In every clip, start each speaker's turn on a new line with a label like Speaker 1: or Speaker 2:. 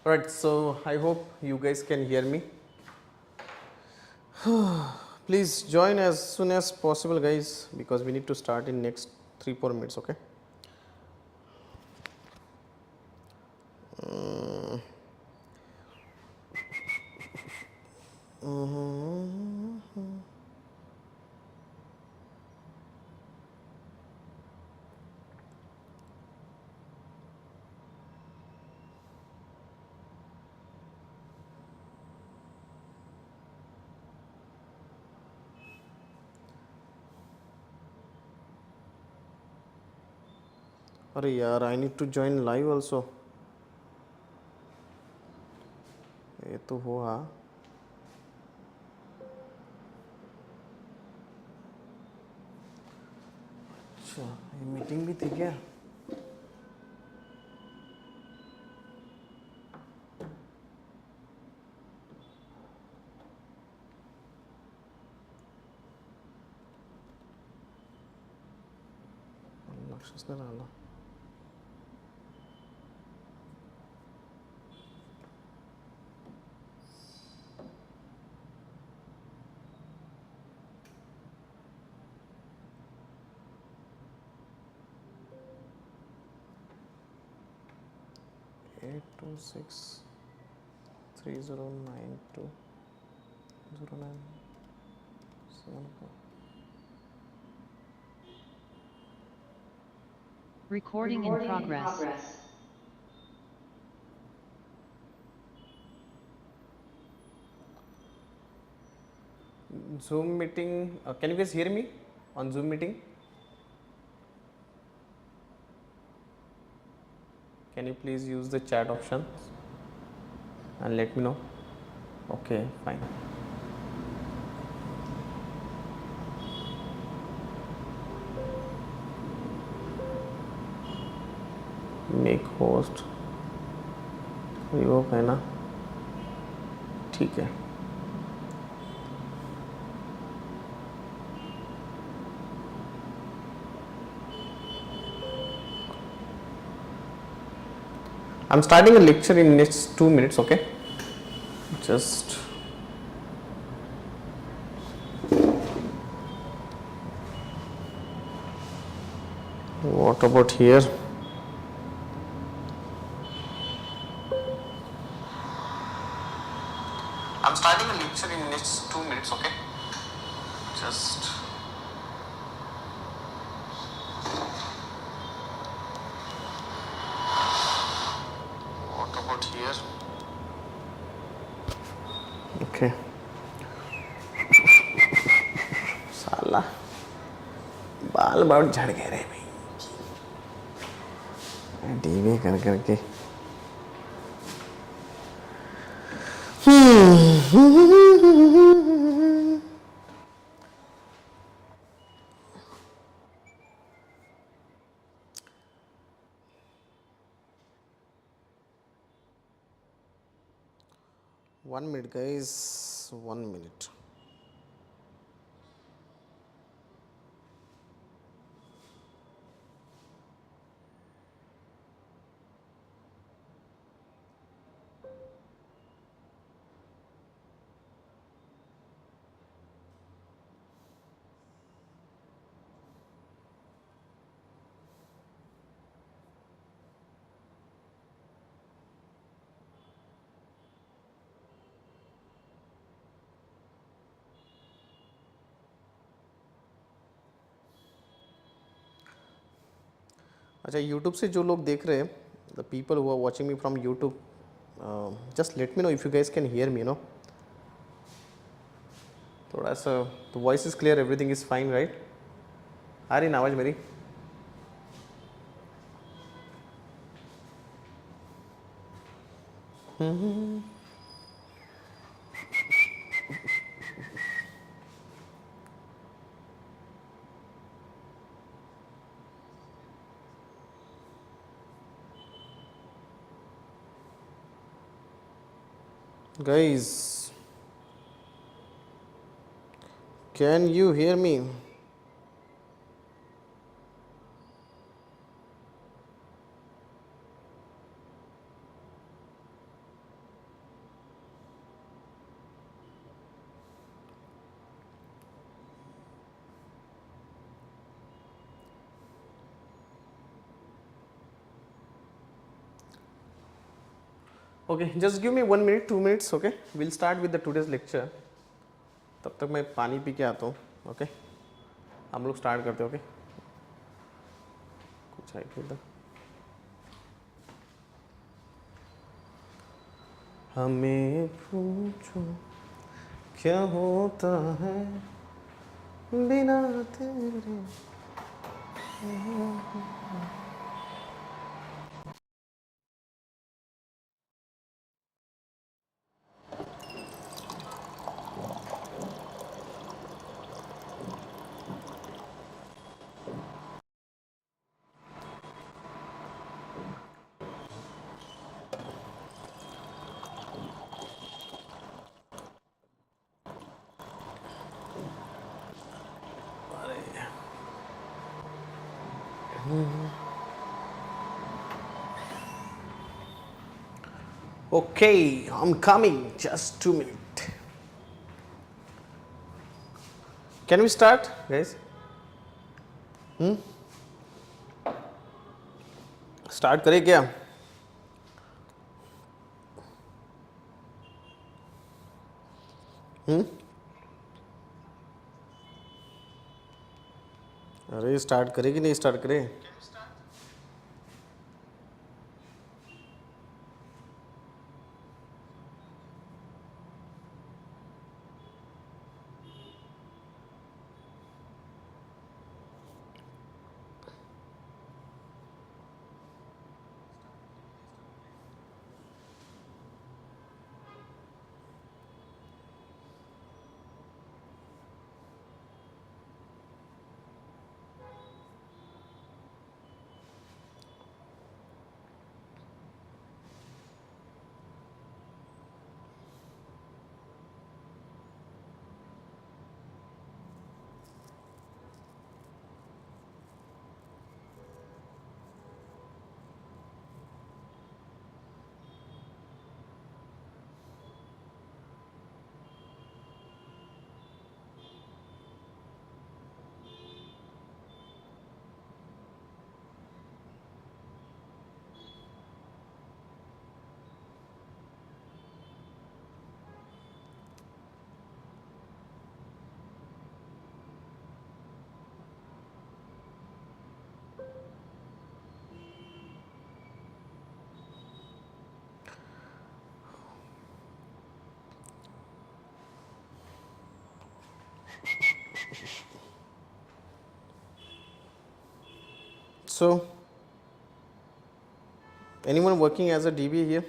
Speaker 1: Alright, so I hope you guys can hear me. Please join as soon as possible, guys, because we need to start in next 3-4 minutes. Okay. अरे यार, I need to join live also. ये तो हुआ. अच्छा, ये meeting भी थी क्या? लक्ष्य आला. Eight 2 6 3 0 9 2 0 9 7 4.
Speaker 2: Recording in progress.
Speaker 1: Zoom meeting. Can you guys hear me on Zoom meeting? Can you please use the chat option and let me know? Okay, fine. Make host. Revoke है ना? ठीक है. I'm starting a lecture in next 2 minutes. Okay, just what about here? I'm starting a lecture in next 2 minutes. Okay, just what about here? Okay. साला बाल बहुत झड़ गए रे भाई, डीवे कर करके. One minute, guys. 1 minute. अच्छा, यूट्यूब से जो लोग देख रहे हैं, the people who are watching me from YouTube, just let me know if you guys can hear me. No, थोड़ा सा तो voice is clear, everything is fine, right? आ रही ना आवाज़ मेरी? Guys, can you hear me? Okay, just give me 1 minute, 2 minutes. Okay, we'll start with the today's lecture. तब तक मैं पानी पी के आता हूँ. ओके, हम लोग स्टार्ट करते हैं. ओके, कुछ है इधर. हमें पूछो क्या होता है बिना तेरे. Okay, I'm coming. Just 2 minutes. Can we start, guys? Start करें क्या? अरे स्टार्ट करें कि नहीं स्टार्ट करें? So, anyone working as a DBA here?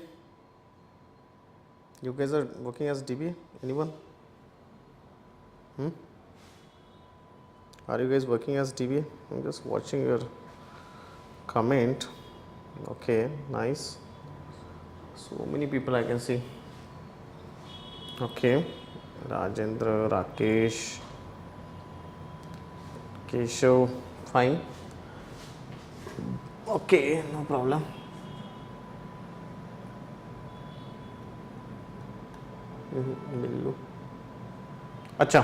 Speaker 1: You guys are working as DBA? Anyone? Are you guys working as DBA? I'm just watching your comment. Okay, nice. So many people I can see. Okay, Rajendra, Rakesh, Keshav, fine. Okay, no problem. Millu. Acha.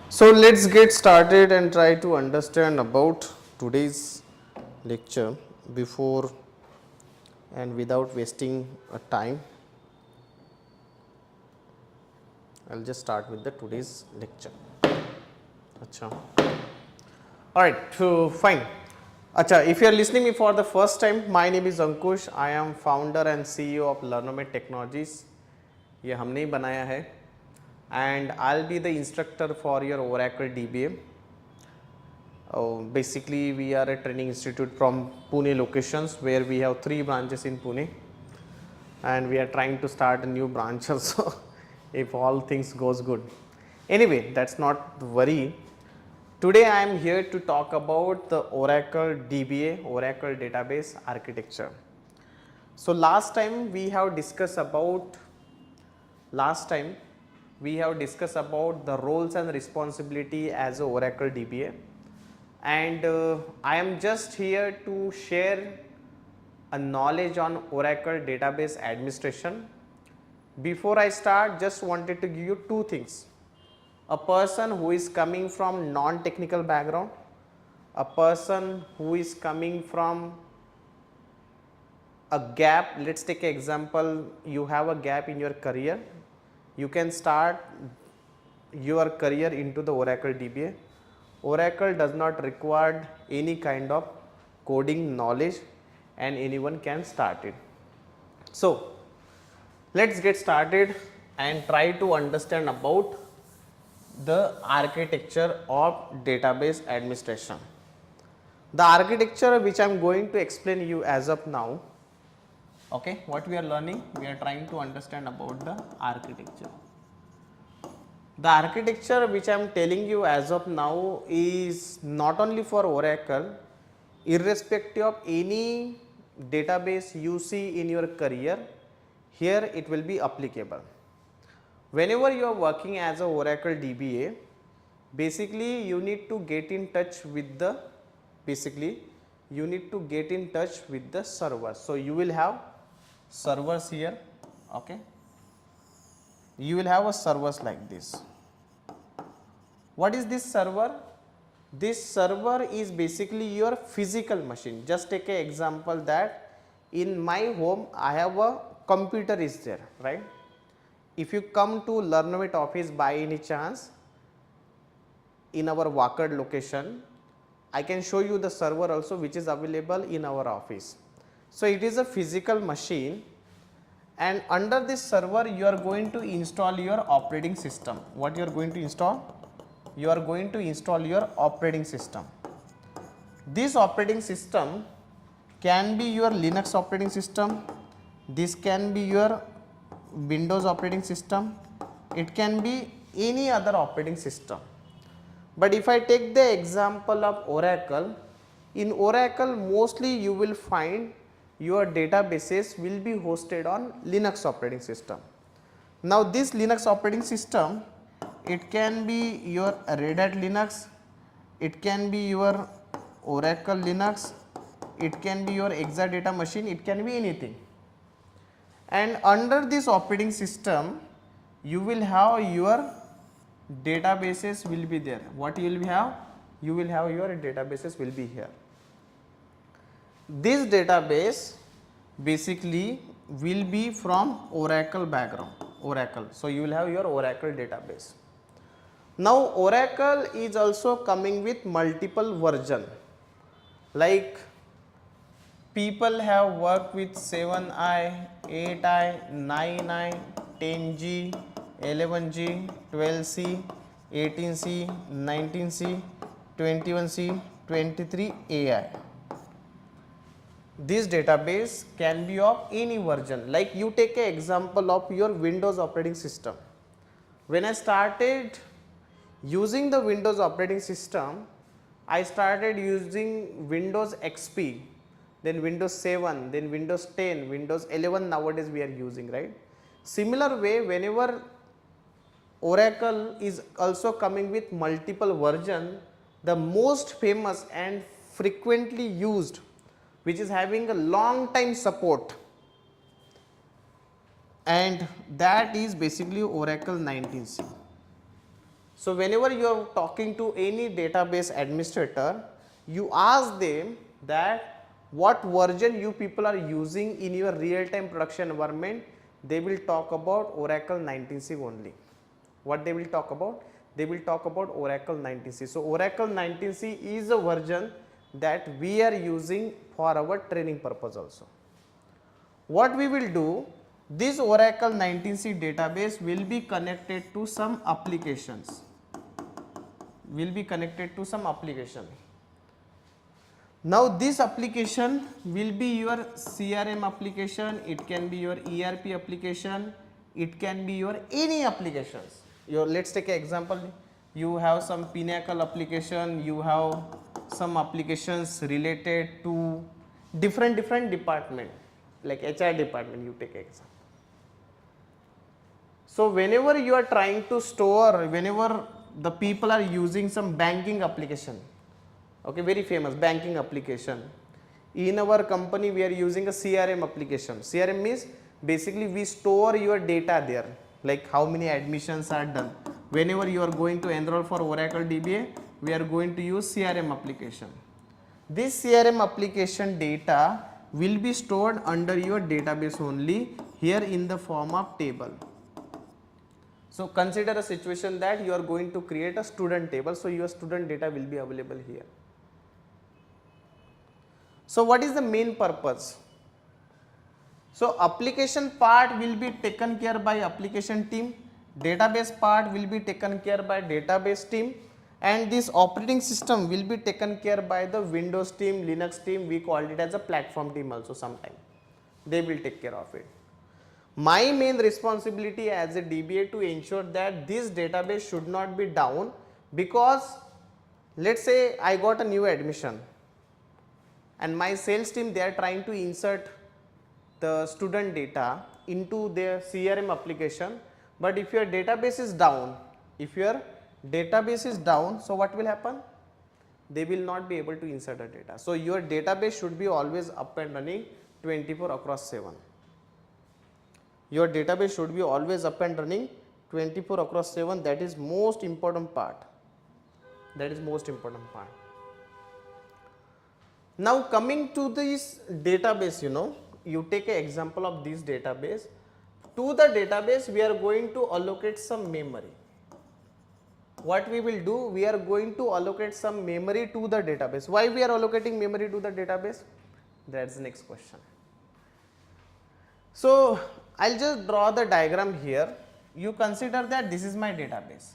Speaker 1: So let's get started and try to understand about today's lecture before and without wasting a time. I'll just start with the today's lecture. Acha. All right, so fine. Acha, if you are listening me for the first time, my name is Ankush. I am founder and CEO of Learnomate Technologies. ये हमने ही बनाया है. And I'll be the instructor for your Oracle DBA. Basically, we are a training institute from Pune locations where we have 3 branches in Pune, and we are trying to start a new branch also if all things goes good. Anyway, that's not the worry. Today I am here to talk about the Oracle DBA, Oracle Database Architecture. So last time we have discussed about the roles and responsibility as a Oracle DBA, and I am just here to share a knowledge on Oracle Database Administration. Before I start, just wanted to give you 2 things. A person who is coming from non-technical background, a person who is coming from a gap, let's take an example, you have a gap in your career, you can start your career into the Oracle DBA. Oracle does not require any kind of coding knowledge and anyone can start it. So, let us get started and try to understand about the architecture of database administration. The architecture which I am going to explain you as of now, okay, what we are learning, we are trying to understand about the architecture. The architecture which I am telling you as of now is not only for Oracle, irrespective of any database you see in your career, here it will be applicable. Whenever you are working as a Oracle DBA, basically you need to get in touch with the servers. So, you will have servers here, okay. You will have a servers like this. What is this server? This server is basically your physical machine. Just take an example that in my home I have a computer is there, right. If you come to Learnomate office by any chance in our Wakad location, I can show you the server also which is available in our office. So, it is a physical machine and under this server you are going to install your operating system. What you are going to install? You are going to install your operating system. This operating system can be your Linux operating system, this can be your Windows operating system, it can be any other operating system. But if I take the example of Oracle, in Oracle mostly you will find your databases will be hosted on Linux operating system. Now, this Linux operating system, it can be your Red Hat Linux, it can be your Oracle Linux, it can be your Exadata machine, it can be anything. And under this operating system, you will have your databases will be there. What you will have? You will have your databases will be here. This database basically will be from Oracle background, Oracle. So, you will have your Oracle database. Now, Oracle is also coming with multiple version, like people have worked with 7i, 8i, 9i, 10g, 11g, 12c, 18c, 19c, 21c, 23ai. This database can be of any version, like you take an example of your Windows operating system. When I started using the Windows operating system, I started using Windows XP, then Windows 7, then Windows 10, Windows 11 nowadays we are using, right. Similar way, whenever Oracle is also coming with multiple version, the most famous and frequently used which is having a long time support, and that is basically Oracle 19c. So, whenever you are talking to any database administrator, you ask them that what version you people are using in your real time production environment, they will talk about Oracle 19c only. What they will talk about? They will talk about Oracle 19c. So, Oracle 19c is a version that we are using for our training purpose also. What we will do, this Oracle 19c database will be connected to some applications, Now, this application will be your CRM application, it can be your ERP application, it can be your any applications. Let us take an example, you have some Pinnacle application, you have some applications related to different department, like HR department, you take an example. So, whenever you are trying to store, whenever the people are using some banking application, okay, very famous banking application, in our company we are using a CRM application. CRM means basically we store your data there, like how many admissions are done. Whenever you are going to enroll for Oracle DBA, we are going to use CRM application. This CRM application data will be stored under your database only here in the form of table. So consider a situation that you are going to create a student table, so your student data will be available here. So what is the main purpose? So application part will be taken care by application team, database part will be taken care by database team, and this operating system will be taken care by the Windows team, Linux team, we called it as a platform team also sometime. They will take care of it. My main responsibility as a DBA to ensure that this database should not be down, because let's say I got a new admission and my sales team, they are trying to insert the student data into their CRM application, but if your database is down, so what will happen? They will not be able to insert the data. So your database should be always up and running 24/7. Your database should be always up and running 24/7. That is most important part. Now coming to this database, you take an example of this database. To the database we are going to allocate some memory. What we will do, we are going to allocate some memory to the database. Why we are allocating memory to the database? That's the next question. So I'll just draw the diagram here. You consider that this is my database.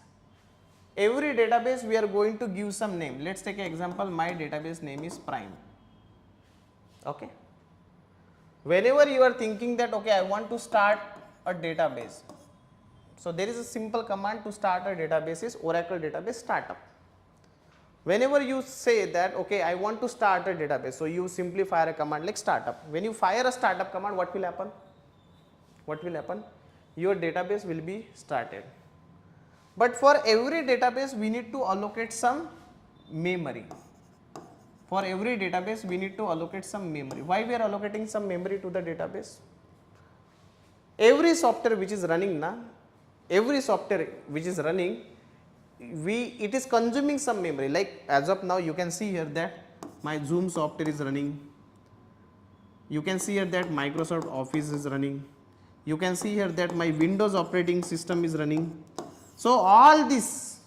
Speaker 1: Every database we are going to give some name. Let's take an example, my database name is Prime. Okay. Whenever you are thinking that okay, I want to start a database, so there is a simple command to start a database is Oracle database startup. Whenever you say that okay, I want to start a database, so you simply fire a command like startup. When you fire a startup command, what will happen? Your database will be started. But for every database we need to allocate some memory. Why we are allocating some memory to the database? Every software which is running, it is consuming some memory. Like as of now you can see here that my Zoom software is running. You can see here that Microsoft Office is running. You can see here that my Windows operating system is running. So all these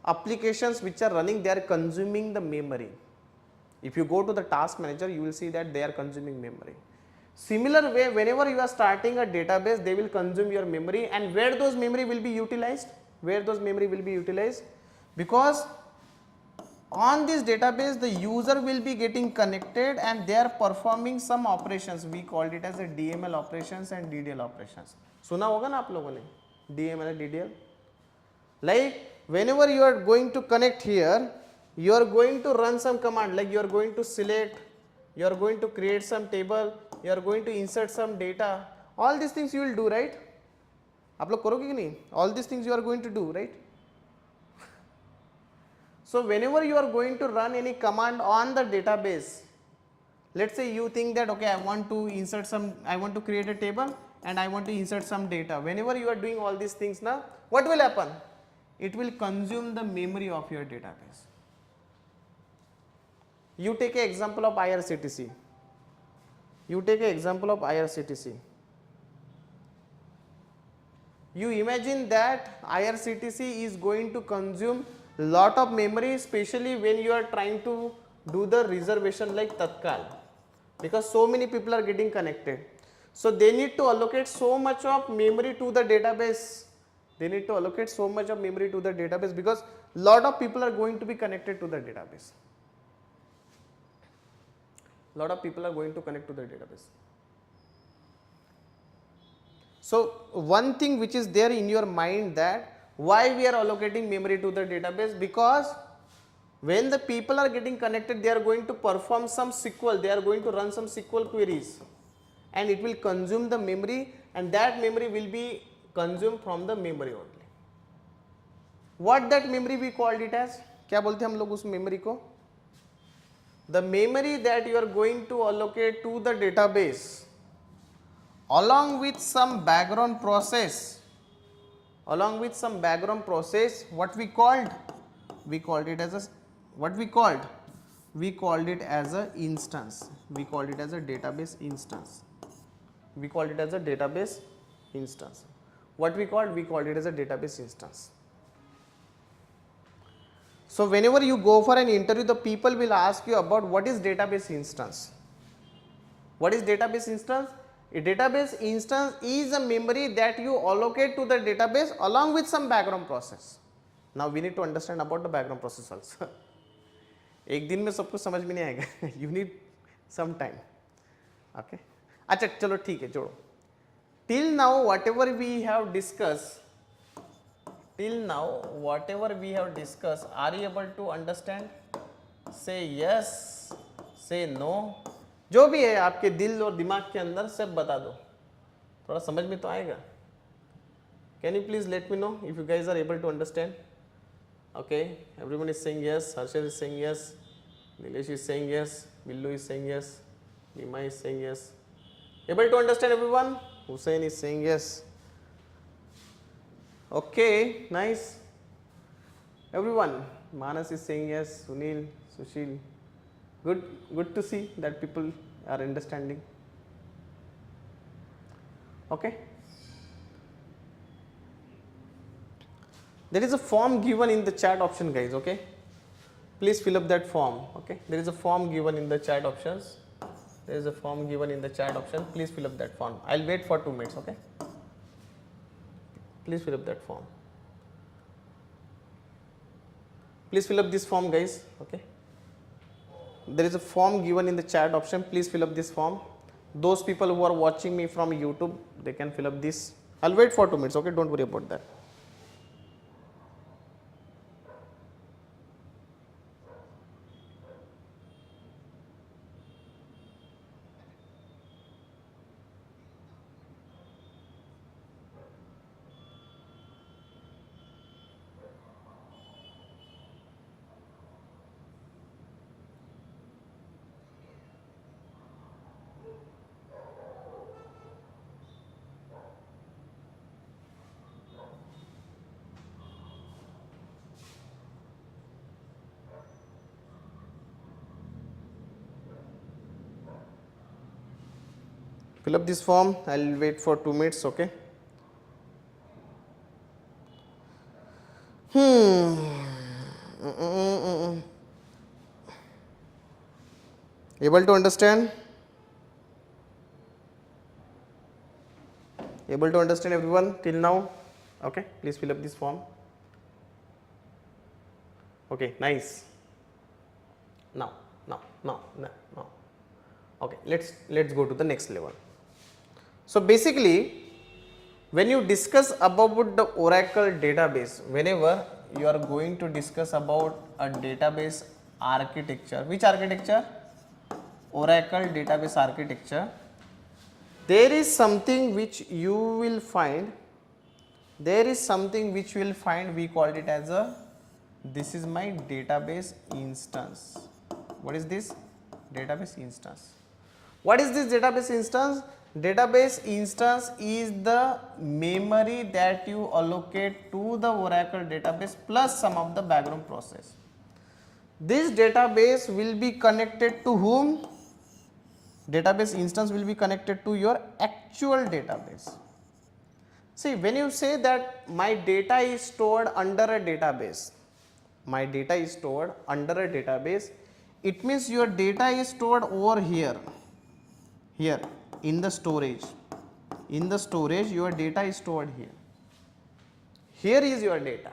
Speaker 1: applications which are running, they are consuming the memory. If you go to the task manager, you will see that they are consuming memory. Similar way, whenever you are starting a database, they will consume your memory, and where those memory will be utilized? Because on this database the user will be getting connected and they are performing some operations. We called it as a DML operations and DDL operations. सुना होगा ना आप लोगों ने DML and DDL? Like whenever you are going to connect here, you are going to run some command, like you are going to select, you are going to create some table, you are going to insert some data. All these things you will do, right? आप लोग करोगे कि नहीं? All these things you are going to do, right? So whenever you are going to run any command on the database, let's say you think that okay, I want to create a table and I want to insert some data. Whenever you are doing all these things now, what will happen? It will consume the memory of your database. You take an example of IRCTC. You imagine that IRCTC is going to consume lot of memory, especially when you are trying to do the reservation like Tatkal, because so many people are getting connected. So they need to allocate so much of memory to the database. Because lot of people are going to be connected to the database. So one thing which is there in your mind, that why we are allocating memory to the database, because when the people are getting connected, they are going to perform some SQL, they are going to run some SQL queries, and it will consume the memory, and that memory will be consumed from the memory only. What that memory we called it as? क्या बोलते हैं हम लोग उस memory को? The memory that you are going to allocate to the database, along with some background process, what we called? We called it as a, what we called? we called it as a instance, we called it as a database instance, we called it as a database instance. What we called? We called it as a database instance. So whenever you go for an interview, the people will ask you about what is database instance. What is database instance? A database instance is a memory that you allocate to the database along with some background process. Now we need to understand about the background process also. एक दिन में सब कुछ समझ में नहीं आएगा, you need some time. Okay. अच्छा चलो ठीक है जोड़ो. Till now whatever we have discussed, are you able to understand? Say yes, say no. जो भी है आपके दिल और दिमाग के अंदर सब बता दो, थोड़ा समझ में तो आएगा. Can you please let me know if you guys are able to understand? Okay, everyone is saying yes. Harshad is saying yes. Nilesh is saying yes. Billu is saying yes. Nima is saying yes. Able to understand everyone? Hussein is saying yes. Okay, nice. Everyone, Manas is saying yes. Sunil, Sushil. Good to see that people are understanding. Okay. There is a form given in the chat option, guys. Okay. Please fill up that form. Okay. There is a form given in the chat options. There is a form given in the chat option. Please fill up that form. I'll wait for 2 minutes. Okay. Please fill up that form. Please fill up this form, guys. Okay. There is a form given in the chat option. Please fill up this form. Those people who are watching me from YouTube, they can fill up this. I'll wait for 2 minutes. Okay. Don't worry about that. Fill up this form. I'll wait for 2 minutes. Okay. Able to understand? Able to understand everyone till now? Okay. Please fill up this form. Okay. Nice. Now. Okay. Let's go to the next level. So basically, when you discuss about the Oracle database, whenever you are going to discuss about a database architecture, which architecture? Oracle database architecture, there is something which you will find, we called it as a, this is my database instance. What is this? Database instance. What is this database instance? Database instance is the memory that you allocate to the Oracle database plus some of the background process. This database will be connected to whom? Database instance will be connected to your actual database. See, when you say that my data is stored under a database, it means your data is stored over here in the storage. In the storage, your data is stored here. Here is your data.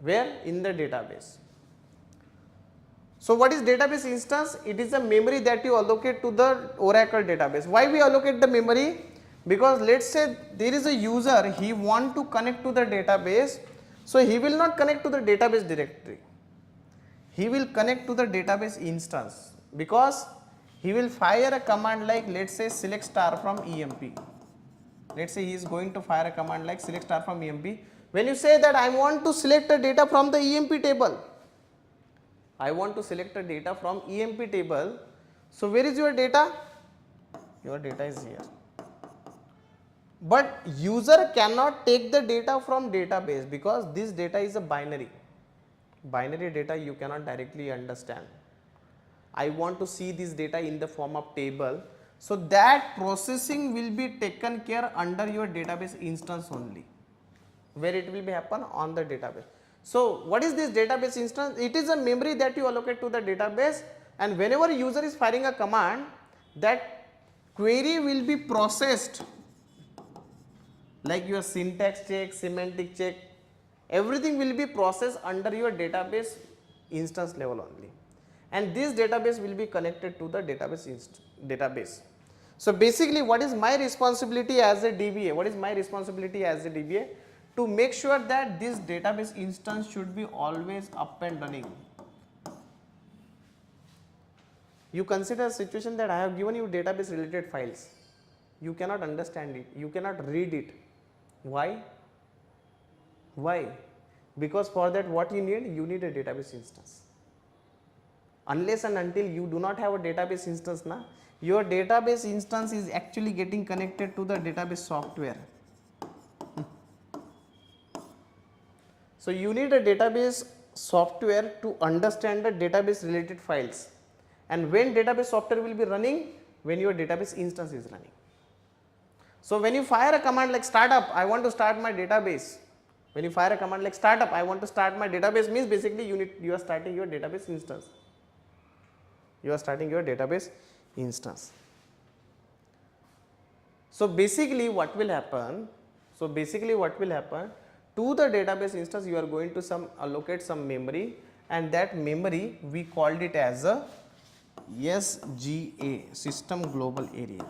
Speaker 1: Where? In the database. So what is database instance? It is a memory that you allocate to the Oracle database. Why we allocate the memory? Because let's say there is a user, he want to connect to the database, so he will not connect to the database directory. He will connect to the database instance because he will fire a command like, let's say, select star from EMP. Let's say he is going to fire a command like select star from EMP. When you say that I want to select the data from the EMP table, so where is your data? Your data is here. But user cannot take the data from database because this data is a binary. Binary data you cannot directly understand. I want to see this data in the form of table. So that processing will be taken care under your database instance only, where it will be happen on the database. So what is this database instance? It is a memory that you allocate to the database, and whenever user is firing a command, that query will be processed, like your syntax check, semantic check, everything will be processed under your database instance level only, and this database will be connected to the database. So basically what is my responsibility as a DBA? What is my responsibility as a DBA? To make sure that this database instance should be always up and running. You consider a situation that I have given you database related files. You cannot understand it, you cannot read it. Why? Why? Because for that what you need a database instance. Unless and until you do not have a database instance, your database instance is actually getting connected to the database software. So you need a database software to understand the database related files, and when database software will be running? When your database instance is running. So when you fire a command like startup, I want to start my database. When you fire a command like startup, I want to start my database, means basically you are starting your database instance. You are starting your database instance. So basically what will happen? To the database instance you are going to allocate some memory, and that memory we called it as a SGA, System Global Area.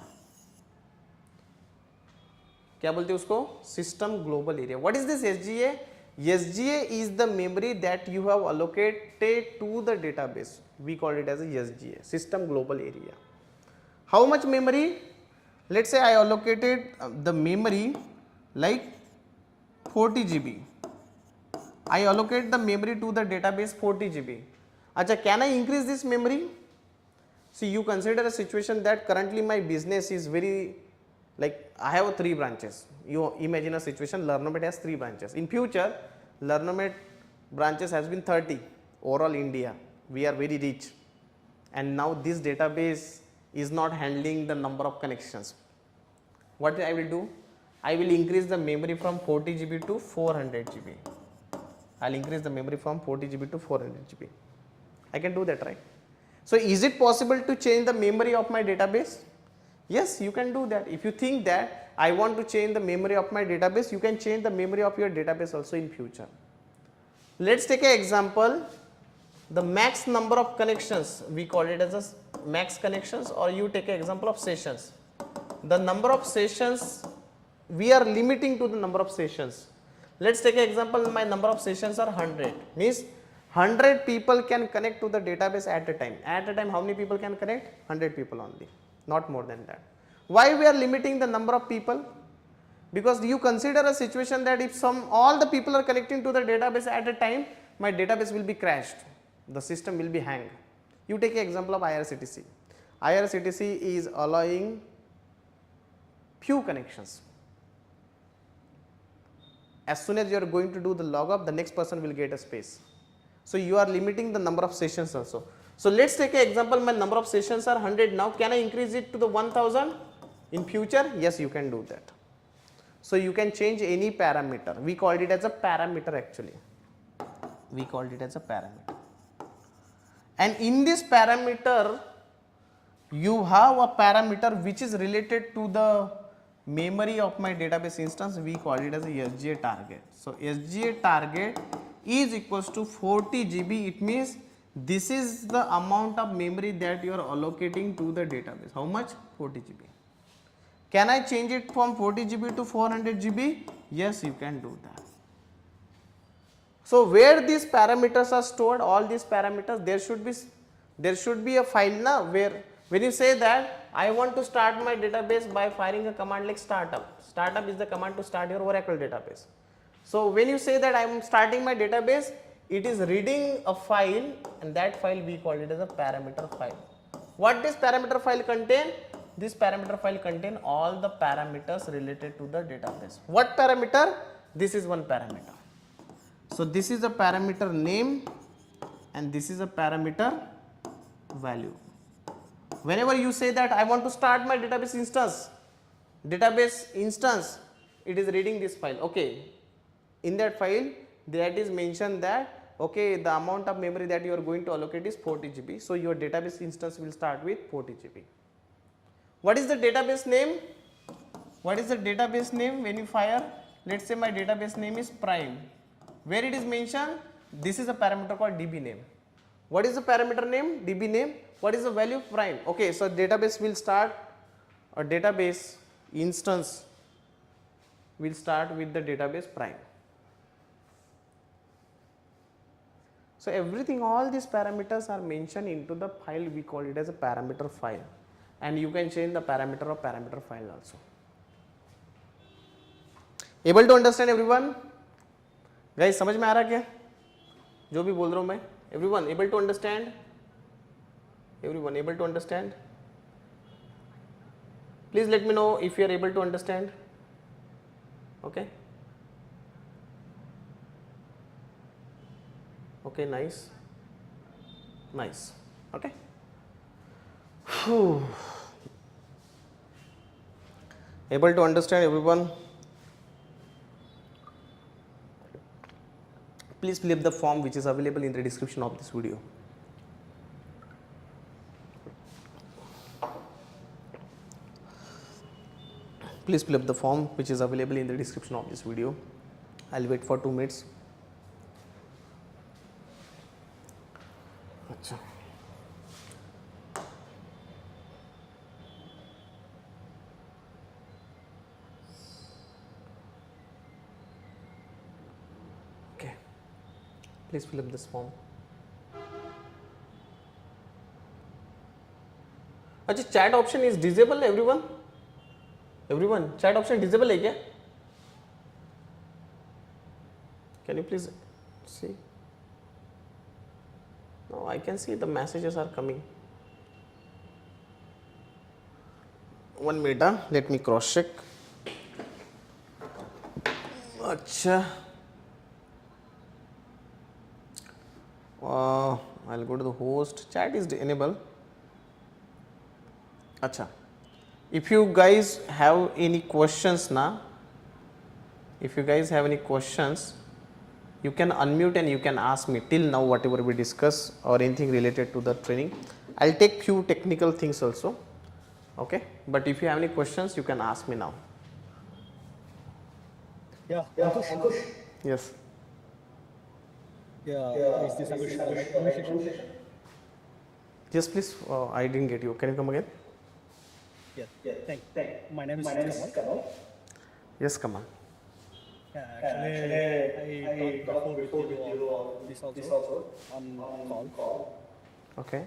Speaker 1: क्या बोलते हैं उसको? System Global Area. What is this SGA? SGA is the memory that you have allocated to the database. We call it as a SGA, System Global Area. How much memory? Let's say I allocated the memory like 40 GB. I allocate the memory to the database 40 GB. Acha, can I increase this memory? See, you consider a situation that currently my business is very, like I have 3 branches. You imagine a situation, Learnomate has 3 branches. In future, Learnomate branches has been 30 overall India. We are very rich, and now this database is not handling the number of connections. What I will do? I will increase the memory from 40 GB to 400 GB. I will increase the memory from 40 GB to 400 GB. I can do that, right? So is it possible to change the memory of my database? Yes, you can do that. If you think that I want to change the memory of my database, you can change the memory of your database also in future. Let's take an example, the max number of connections, we call it as a max connections, or you take an example of sessions. The number of sessions, we are limiting to the number of sessions. Let's take an example, my number of sessions are 100, means 100 people can connect to the database at a time. At a time how many people can connect? 100 people only, not more than that. Why we are limiting the number of people? Because you consider a situation that if all the people are connecting to the database at a time, my database will be crashed, the system will be hanged. You take an example of IRCTC. IRCTC is allowing few connections. As soon as you are going to do the log up, the next person will get a space. So you are limiting the number of sessions also. So let's take an example, my number of sessions are 100 now, can I increase it to the 1000 in future? Yes, you can do that. So you can change any parameter. We called it as a parameter actually. We called it as a parameter. And in this parameter, you have a parameter which is related to the memory of my database instance. We call it as a SGA target. So SGA target is equals to 40 GB. It means this is the amount of memory that you are allocating to the database. How much? 40 GB. Can I change it from 40 GB to 400 GB? Yes, you can do that. So where these parameters are stored, all these parameters, there should be a file now, where when you say that I want to start my database by firing a command like startup. Startup is the command to start your Oracle database. So when you say that I am starting my database, it is reading a file, and that file we call it as a parameter file. What does parameter file contain? This parameter file contain all the parameters related to the database. What parameter? This is one parameter. So this is a parameter name, and this is a parameter value. Whenever you say that I want to start my database instance, it is reading this file. Okay, in that file that is mentioned that okay, the amount of memory that you are going to allocate is 40 GB. So your database instance will start with 40 GB. What is the database name? What is the database name when you fire? Let's say my database name is prime. Where it is mentioned, this is a parameter called DB name. What is the parameter name? DB name. What is the value of prime? Okay, so database will start, a database instance will start with the database prime. So everything, all these parameters are mentioned into the file. We call it as a parameter file, and you can change the parameter of parameter file also. Able to understand everyone? Guys, समझ में आ रहा क्या जो भी बोल रहा हूँ मैं? Everyone able to understand? Everyone able to understand? Please let me know if you are able to understand. Okay. Okay, nice. Nice. Okay. Whew. Able to understand everyone? Please fill up the form which is available in the description of this video. Please fill up the form which is available in the description of this video. I'll wait for 2 minutes. Achha. Okay. Please fill up this form. अच्छा, chat option is disabled everyone? Everyone, chat option disable है क्या? Can you please see? No, I can see the messages are coming. 1 minute, let me cross check. अच्छा, I'll go to the host. Chat is enabled. अच्छा, if you guys have any questions now, if you guys have any questions, you can unmute and you can ask me till now whatever we discuss or anything related to the training. I'll take few technical things also, okay, but if you have any questions you can ask me now.
Speaker 3: Yeah, Ankush.
Speaker 1: Yes.
Speaker 3: Yeah, is this Ankush live conversation?
Speaker 1: Yes, please. I didn't get you. Can you come again?
Speaker 3: Yeah, thank. My name is Kamal.
Speaker 1: Yes, come on.
Speaker 3: Yeah, actually, I talked before with you on this also on call.
Speaker 1: Okay.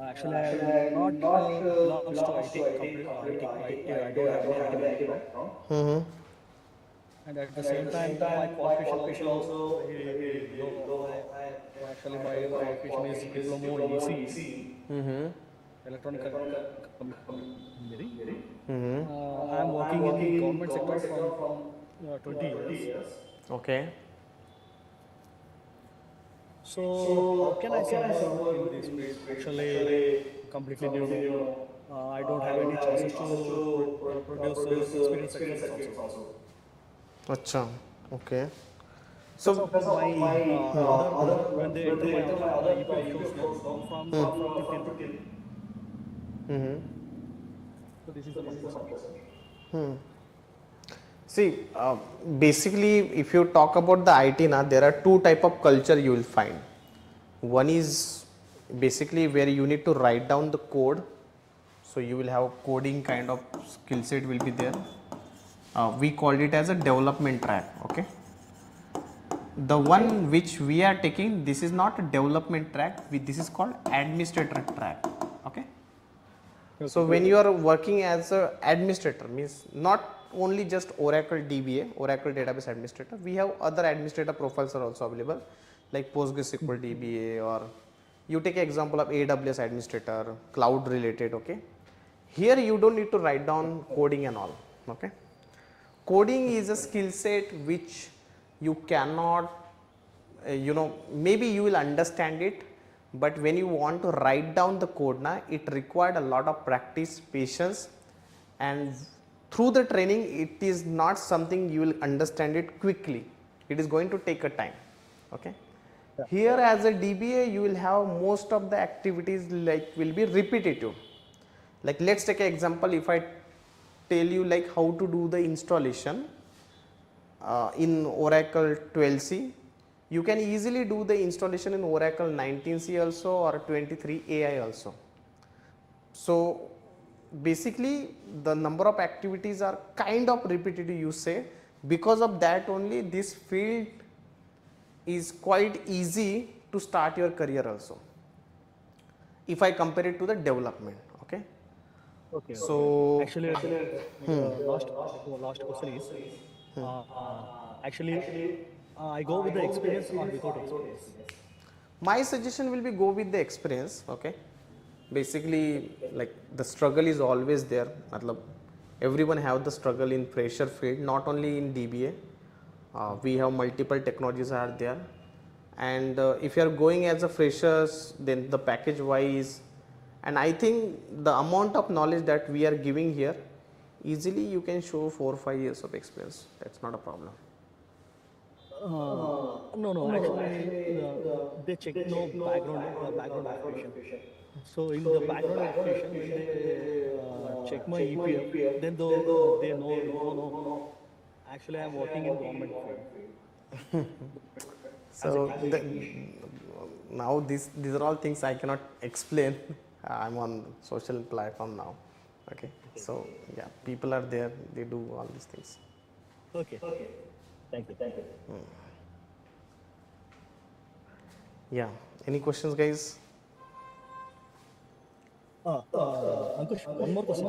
Speaker 3: Actually, I'm not belongs to IT company. I don't have any IT background.
Speaker 1: Mm-hmm.
Speaker 3: And at the same time, my qualification also very low. Actually, my qualification is diploma ECE,
Speaker 1: Mm-hmm.
Speaker 3: electronic engineering.
Speaker 1: Mm-hmm.
Speaker 3: I'm working in government sector from 20 years.
Speaker 1: Okay.
Speaker 3: So how can I survive in this space? Actually, completely new. I don't have any chances to produce experience certificates also.
Speaker 1: Acha. Okay.
Speaker 3: Because
Speaker 1: So.
Speaker 3: of my other when they enter my account, the EPF shows no from 15.
Speaker 1: Mm-hmm.
Speaker 3: So this is the purpose.
Speaker 1: See, basically, if you talk about the IT now, there are two type of culture you will find. One is basically where you need to write down the code. So you will have coding kind of skill set will be there. We called it as a development track. Okay. The one which we are taking, this is not a development track. This is called administrator track. Okay. So when you are working as a administrator, means not only just Oracle DBA, Oracle Database Administrator, we have other administrator profiles are also available, like PostgreSQL DBA, or you take example of AWS Administrator, cloud related. Okay, here you don't need to write down coding and all. Okay, coding is a skill set which you cannot, maybe you will understand it, but when you want to write down the code na, it required a lot of practice, patience, and through the training it is not something you will understand it quickly. It is going to take a time. Okay. Here as a DBA you will have most of the activities like will be repetitive. Like let's take an example, if I tell you like how to do the installation in Oracle 12c, you can easily do the installation in Oracle 19c also or 23 AI also. So basically the number of activities are kind of repetitive, you say, because of that only this field is quite easy to start your career also, if I compare it to the development. Okay.
Speaker 3: Okay.
Speaker 1: So
Speaker 3: Actually, last question is, actually, I go with the experience or without experience.
Speaker 1: my suggestion will be go with the experience. Okay. Basically like the struggle is always there. Matlab, everyone have the struggle in fresher field, not only in DBA. We have multiple technologies are there, and if you are going as a freshers, then the package wise, and I think the amount of knowledge that we are giving here, easily you can show 4 or 5 years of experience. That's not a problem.
Speaker 3: No, actually, they check no background verification. So in the background verification, when they check my EPF, then they know no. Actually, I'm working in government field as a
Speaker 1: So
Speaker 3: DBA.
Speaker 1: now these are all things I cannot explain. I'm on social platform now. Okay. So yeah, people are there. They do all these things.
Speaker 3: Okay. Thank you.
Speaker 1: Yeah. Any questions, guys?
Speaker 3: Ankush, one more question.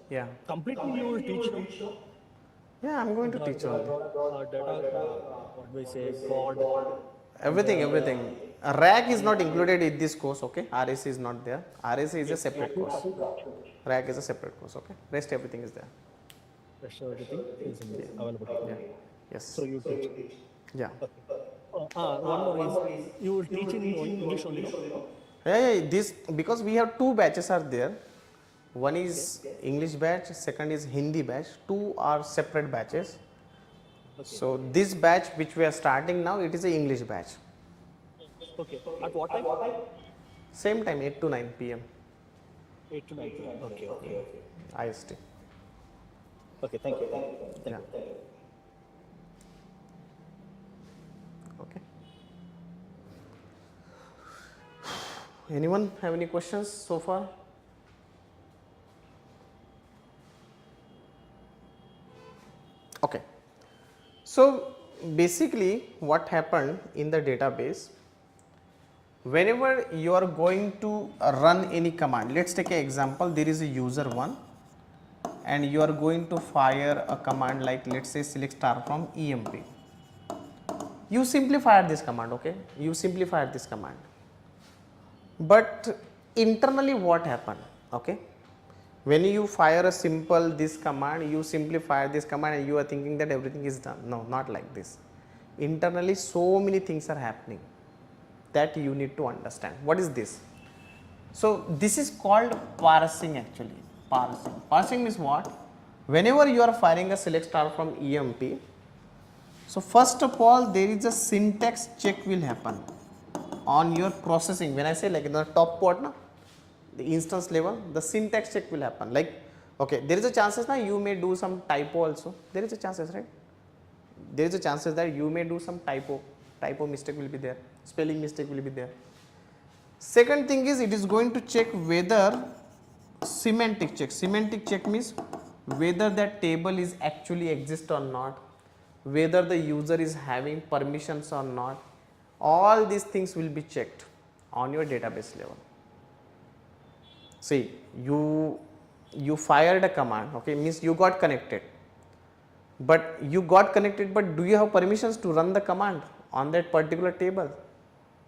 Speaker 1: Yeah.
Speaker 3: Completely you will teach no?
Speaker 1: Yeah, I'm going to
Speaker 3: The
Speaker 1: teach only.
Speaker 3: data, what do we say, God, and
Speaker 1: Everything. RAG is not included in this course. Okay. RAC is not there. RAC is a separate course. RAG is a separate course. Okay. Rest everything is there.
Speaker 3: rest of everything is in available.
Speaker 1: Yeah. Yes.
Speaker 3: So you teach.
Speaker 1: Yeah.
Speaker 3: One more is you will teach in English only, no?
Speaker 1: Yeah. This because we have two batches are there. One is English batch, second is Hindi batch. Two are separate batches. So this batch which we are starting now, it is a English batch.
Speaker 3: Okay. At what time?
Speaker 1: Same time, 8 to 9 p.m.
Speaker 3: 8 to 9. Okay.
Speaker 1: IST.
Speaker 3: Okay, thank you.
Speaker 1: Yeah. Okay. Anyone have any questions so far? Okay. So basically what happened in the database, whenever you are going to run any command, let's take an example, there is a user 1 and you are going to fire a command like let's say select star from EMP. You simply fire this command, okay? You simply fire this command. But internally what happened, okay? When you fire a simple this command, you simply fire this command and you are thinking that everything is done. No, not like this. Internally so many things are happening that you need to understand. What is this? So this is called parsing actually. Parsing. Parsing means what? Whenever you are firing a select star from EMP, so first of all there is a syntax check will happen on your processing. When I say like in the top port, na, the instance level, the syntax check will happen. Like, okay, there is a chances now you may do some typo also. There is a chances, right? There is a chances that you may do some typo mistake will be there, spelling mistake will be there. Second thing is it is going to check whether semantic check means whether that table is actually exist or not, whether the user is having permissions or not. All these things will be checked on your database level. See, you fired a command, okay, means you got connected, but do you have permissions to run the command on that particular table?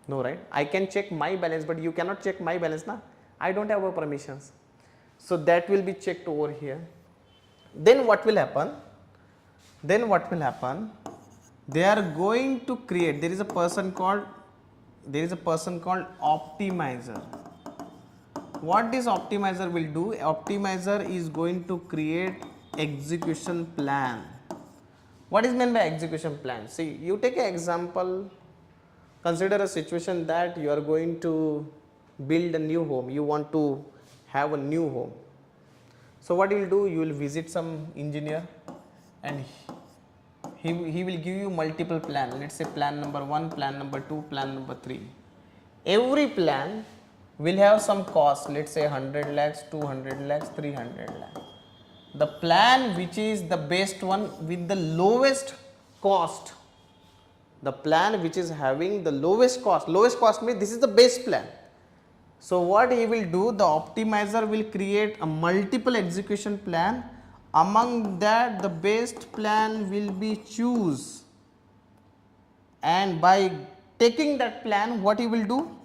Speaker 1: No, right? I can check my balance, but you cannot check my balance, na? I don't have permissions. So that will be checked over here. Then what will happen? They are going to create, there is a person called there is a person called optimizer. What this optimizer will do? Optimizer is going to create execution plan. What is meant by execution plan? See, you take an example, consider a situation that you are going to build a new home, you want to have a new home. So what you will do? You will visit some engineer and he will give you multiple plan. Let's say plan number 1, plan number 2, plan number 3. Every plan will have some cost, let's say 100 lakhs, 200 lakhs, 300 lakhs. The plan which is the best one with the lowest cost, the plan which is having the lowest cost means this is the best plan. So what he will do, the optimizer will create a multiple execution plan. Among that the best plan will be choose, and by taking that plan, what he will do?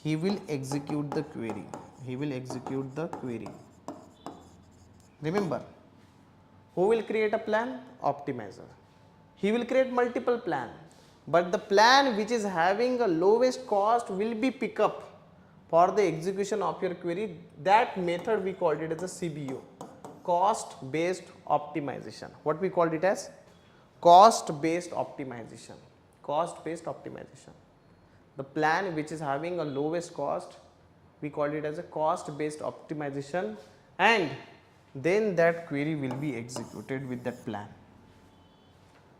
Speaker 1: He will execute the query. He will execute the query. Remember, who will create a plan? Optimizer. He will create multiple plan, but the plan which is having a lowest cost will be pick up for the execution of your query. That method we called it as a CBO, cost based optimization. What we called it as? Cost based optimization. Cost based optimization. The plan which is having a lowest cost, we called it as a cost based optimization, and then that query will be executed with that plan.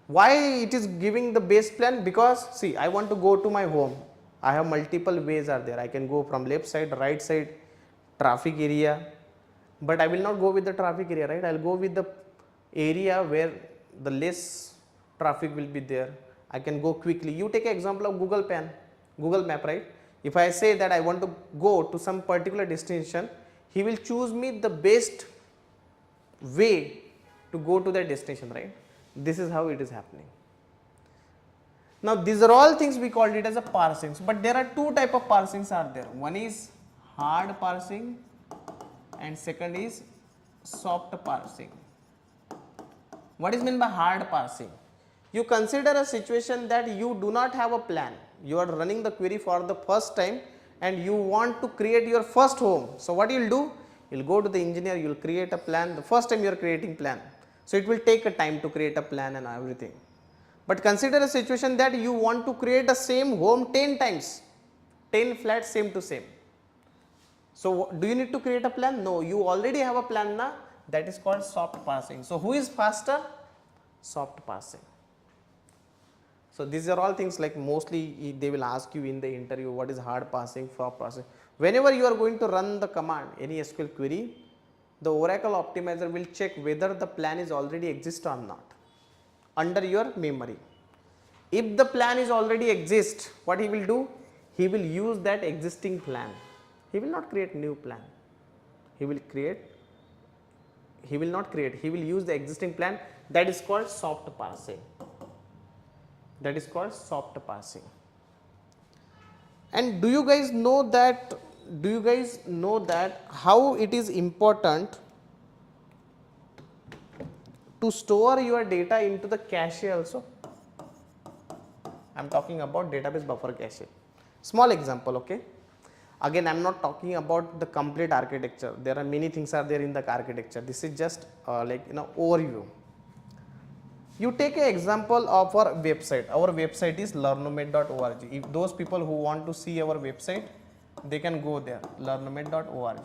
Speaker 1: Why it is giving the base plan? Because see, I want to go to my home, I have multiple ways are there. I can go from left side, right side, traffic area, but I will not go with the traffic area, right? I will go with the area where the less traffic will be there. I can go quickly. You take an example of Google Map, right? If I say that I want to go to some particular destination, he will choose me the best way to go to that destination, right? This is how it is happening. Now these are all things we called it as a parsings, but there are two type of parsings are there. One is hard parsing and second is soft parsing. What is meant by hard parsing? You consider a situation that you do not have a plan. You are running the query for the first time and you want to create your first home. So what you will do? You will go to the engineer, you will create a plan. The first time you are creating plan. So it will take a time to create a plan and everything. But consider a situation that you want to create the same home 10 times, 10 flats same to same. So do you need to create a plan? No, you already have a plan now. That is called soft parsing. So who is faster? Soft parsing. So these are all things like mostly they will ask you in the interview what is hard parsing, soft parsing. Whenever you are going to run the command, any SQL query, the Oracle optimizer will check whether the plan is already exist or not under your memory. If the plan is already exist, what he will do? He will use that existing plan. He will not create new plan. He will not create, he will use the existing plan. That is called soft parsing. That is called soft parsing. And do you guys know that how it is important to store your data into the cache also? I am talking about database buffer cache. Small example, okay. Again, I am not talking about the complete architecture. There are many things are there in the architecture. This is just overview. You take an example of our website. Our website is learnomate.org. If those people who want to see our website, they can go there, learnomate.org.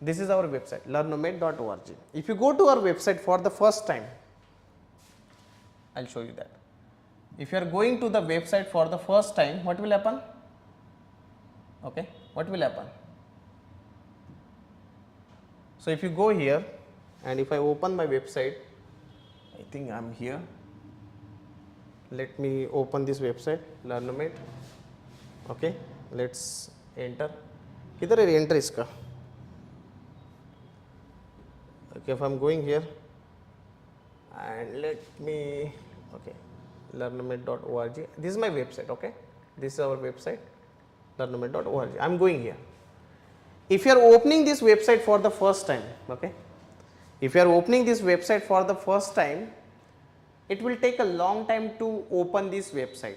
Speaker 1: This is our website, learnomate.org. If you go to our website for the first time, I will show you that. If you are going to the website for the first time, what will happen? Okay, what will happen? So if you go here and if I open my website, I think I am here. Let me open this website, Learnomate. Okay, let's enter. Kidhar hai enter iska? Okay, if I am going here and let me, okay, learnomate.org. This is my website, okay. This is our website, learnomate.org. I am going here. If you are opening this website for the first time, okay, if you are opening this website for the first time, it will take a long time to open this website.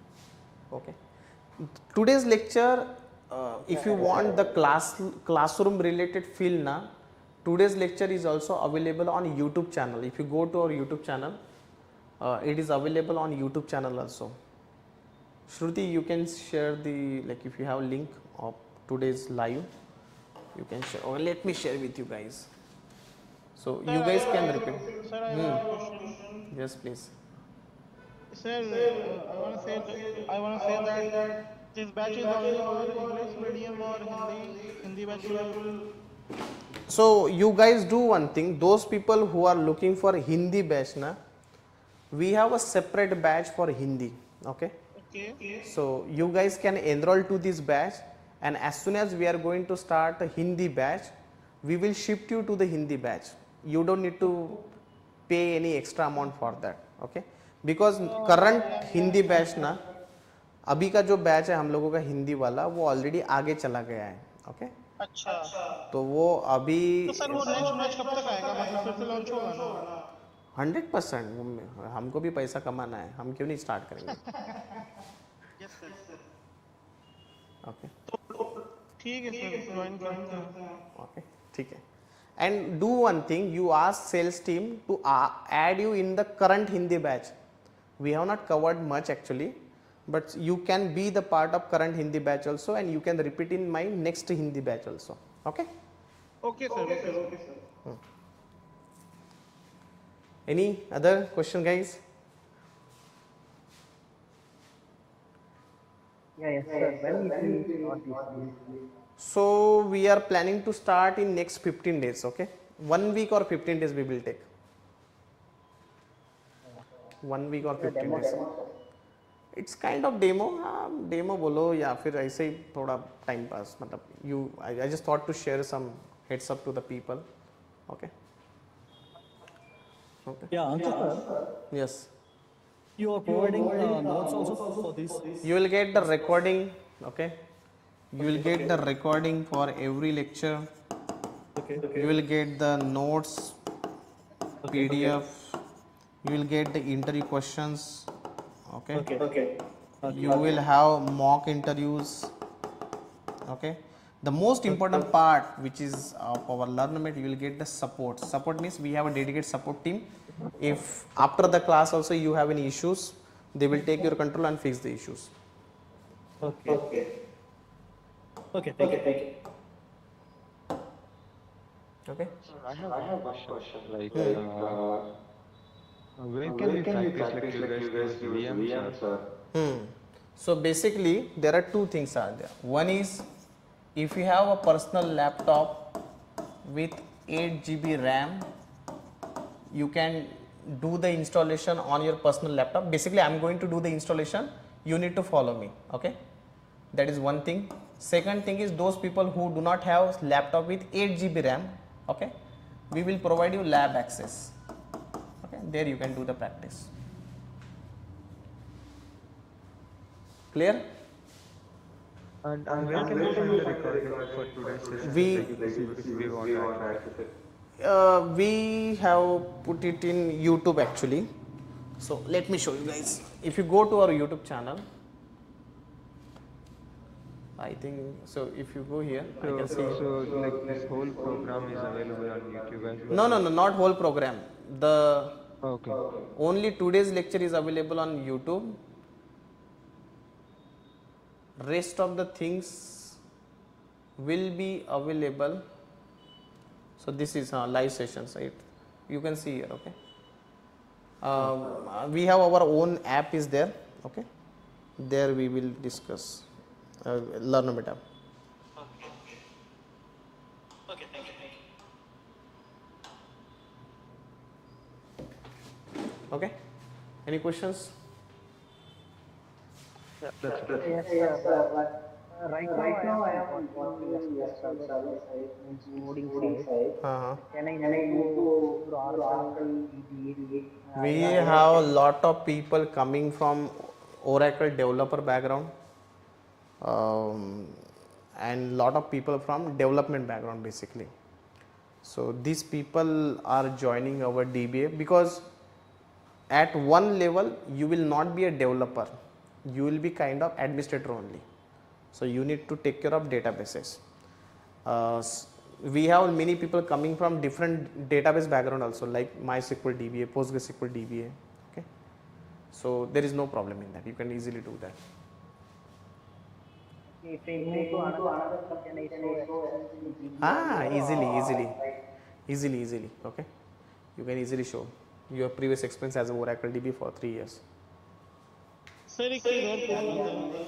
Speaker 1: Okay. Today's lecture, if you want the classroom related feel na, today's lecture is also available on YouTube channel. If you go to our YouTube channel, it is available on YouTube channel also. Shruti, you can share the, like if you have link of today's live, you can share, or let me share with you guys. So
Speaker 4: Sir,
Speaker 1: you guys can
Speaker 4: I
Speaker 1: repeat.
Speaker 4: sir, I have a question.
Speaker 1: Yes, please.
Speaker 4: Sir, I want to say that this batch is only for English medium or Hindi batch will.
Speaker 1: So you guys do one thing, those people who are looking for Hindi batch na, we have a separate batch for Hindi, okay?
Speaker 4: Okay.
Speaker 1: So you guys can enroll to this batch, and as soon as we are going to start a Hindi batch, we will shift you to the Hindi batch. You don't need to pay any extra amount for that, okay? Because current Hindi batch ना, अभी का जो batch है हम लोगों का हिंदी वाला वो ऑलरेडी आगे चला गया है, ओके?
Speaker 4: अच्छा।
Speaker 1: तो वो अभी
Speaker 4: तो सर वो नेक्स्ट बैच कब तक आएगा, मतलब फिर से लॉन्च होगा ना?
Speaker 1: 100% हमको भी पैसा कमाना है, हम क्यों नहीं स्टार्ट करेंगे?
Speaker 4: Yes sir.
Speaker 1: ओके,
Speaker 4: ठीक है सर, ज्वाइन करते हैं।
Speaker 1: ओके, ठीक है. And do one thing, you ask sales team to add you in the current Hindi batch. We have not covered much actually, but you can be the part of current Hindi batch also, and you can repeat in my next Hindi batch also. Okay?
Speaker 4: Okay sir.
Speaker 1: Any other question, guys?
Speaker 5: Yes, sir. When it will start this?
Speaker 1: So we are planning to start in next 15 days, okay? 1 week or 15 days we will take. 1 week or 15 days. It's kind of demo, demo बोलो या फिर ऐसे ही थोड़ा time pass, मतलब I just thought to share some heads up to the people, okay? Okay.
Speaker 3: Yeah, Ankit sir,
Speaker 1: Yes.
Speaker 3: you are providing notes also for this.
Speaker 1: You will get the recording, okay? You will get the recording for every lecture.
Speaker 3: Okay.
Speaker 1: You will get the notes, PDF. You will get the interview questions, okay?
Speaker 3: Okay.
Speaker 1: You will have mock interviews, okay? The most important part, which is of our Learnomate, you will get the support. Support means we have a dedicated support team. If after the class also you have any issues, they will take your control and fix the issues.
Speaker 3: Okay, thank you.
Speaker 1: Okay?
Speaker 6: I have a question. Like, when can we practice like you guys use VMs?
Speaker 1: So basically there are two things are there. One is if you have a personal laptop with 8 GB RAM, you can do the installation on your personal laptop. Basically I am going to do the installation, you need to follow me, okay? That is one thing. Second thing is those people who do not have laptop with 8 GB RAM, okay? We will provide you lab access, okay? There you can do the practice. Clear?
Speaker 6: And where can we find the recording for today's session? If we want to access it.
Speaker 1: We have put it in YouTube actually. So let me show you guys. If you go to our YouTube channel, I think so. If you go here, I can see.
Speaker 6: So like this whole program is available on YouTube as
Speaker 1: No,
Speaker 6: well?
Speaker 1: not whole program. The
Speaker 6: Okay.
Speaker 1: only today's lecture is available on YouTube. Rest of the things will be available. So this is live sessions, right? You can see here, okay? We have our own app is there, okay? There we will discuss Learnomate app.
Speaker 4: Okay, thank you.
Speaker 1: Okay? Any questions?
Speaker 5: Yes, sir. But right now I am working as a server side, means coding side. Can I move to Oracle DBA?
Speaker 1: We have a lot of people coming from Oracle developer background, and lot of people from development background basically. So these people are joining our DBA because at one level you will not be a developer, you will be kind of administrator only. So you need to take care of databases. We have many people coming from different database background also, like MySQL DBA, PostgreSQL DBA. Okay, so there is no problem in that. You can easily do that.
Speaker 5: If I move to another company, can I show experience in DBA?
Speaker 1: Easily. Okay, you can easily show your previous experience as a Oracle DB for 3 years.
Speaker 4: Sir एक चीज और पूछना था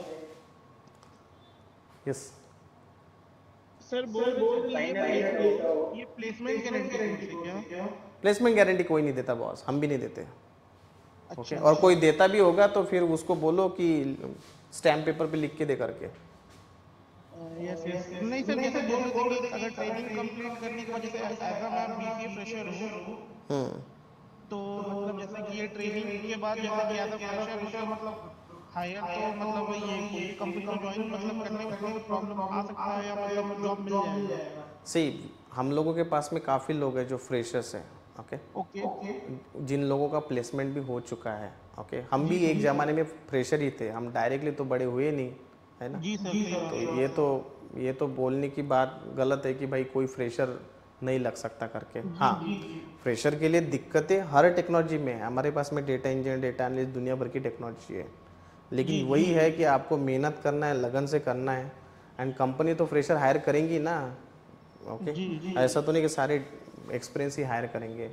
Speaker 1: Yes.
Speaker 4: Sir बोल रहे थे कि ये प्लेसमेंट गारंटी कौन सी क्या
Speaker 1: प्लेसमेंट गारंटी कोई नहीं देता बॉस, हम भी नहीं देते.
Speaker 4: अच्छा
Speaker 1: ओके, और कोई देता भी होगा तो फिर उसको बोलो कि स्टैम्प पेपर पे लिख के दे करके.
Speaker 4: यस यस नहीं सर जैसे बोल रहे थे कि अगर ट्रेनिंग कंप्लीट करने के बाद जैसे ऐसा मैं बीसीए फ्रेशर हूँ तो मतलब जैसे कि ये ट्रेनिंग के बाद जैसे कि एज अ फ्रेशर मतलब हायर तो मतलब ये कोई कंपनी को ज्वाइन मतलब करने में कोई प्रॉब्लम आ सकता है या मतलब जॉब मिल जाएगा.
Speaker 1: सी हम लोगों के पास में काफ़ी लोग हैं जो फ्रेशर्स हैं. ओके
Speaker 4: ओके
Speaker 1: जिन लोगों का प्लेसमेंट भी हो चुका है. ओके हम भी एक ज़माने में फ्रेशर ही थे, हम डायरेक्टली तो बड़े हुए नहीं, है ना.
Speaker 4: जी सर
Speaker 1: तो ये तो बोलने की बात गलत है कि भाई कोई फ्रेशर नहीं लग सकता करके. हाँ, फ्रेशर के लिए दिक्कतें हर टेक्नोलॉजी में है. हमारे पास में डेटा इंजीनियर, डेटा एनालिस्ट, दुनिया भर की टेक्नोलॉजी है, लेकिन वही है कि आपको मेहनत करना है, लगन से करना है. एंड कंपनी तो फ्रेशर हायर करेंगी ना. ओके ऐसा तो नहीं कि सारे एक्सपीरियंस ही हायर करेंगे,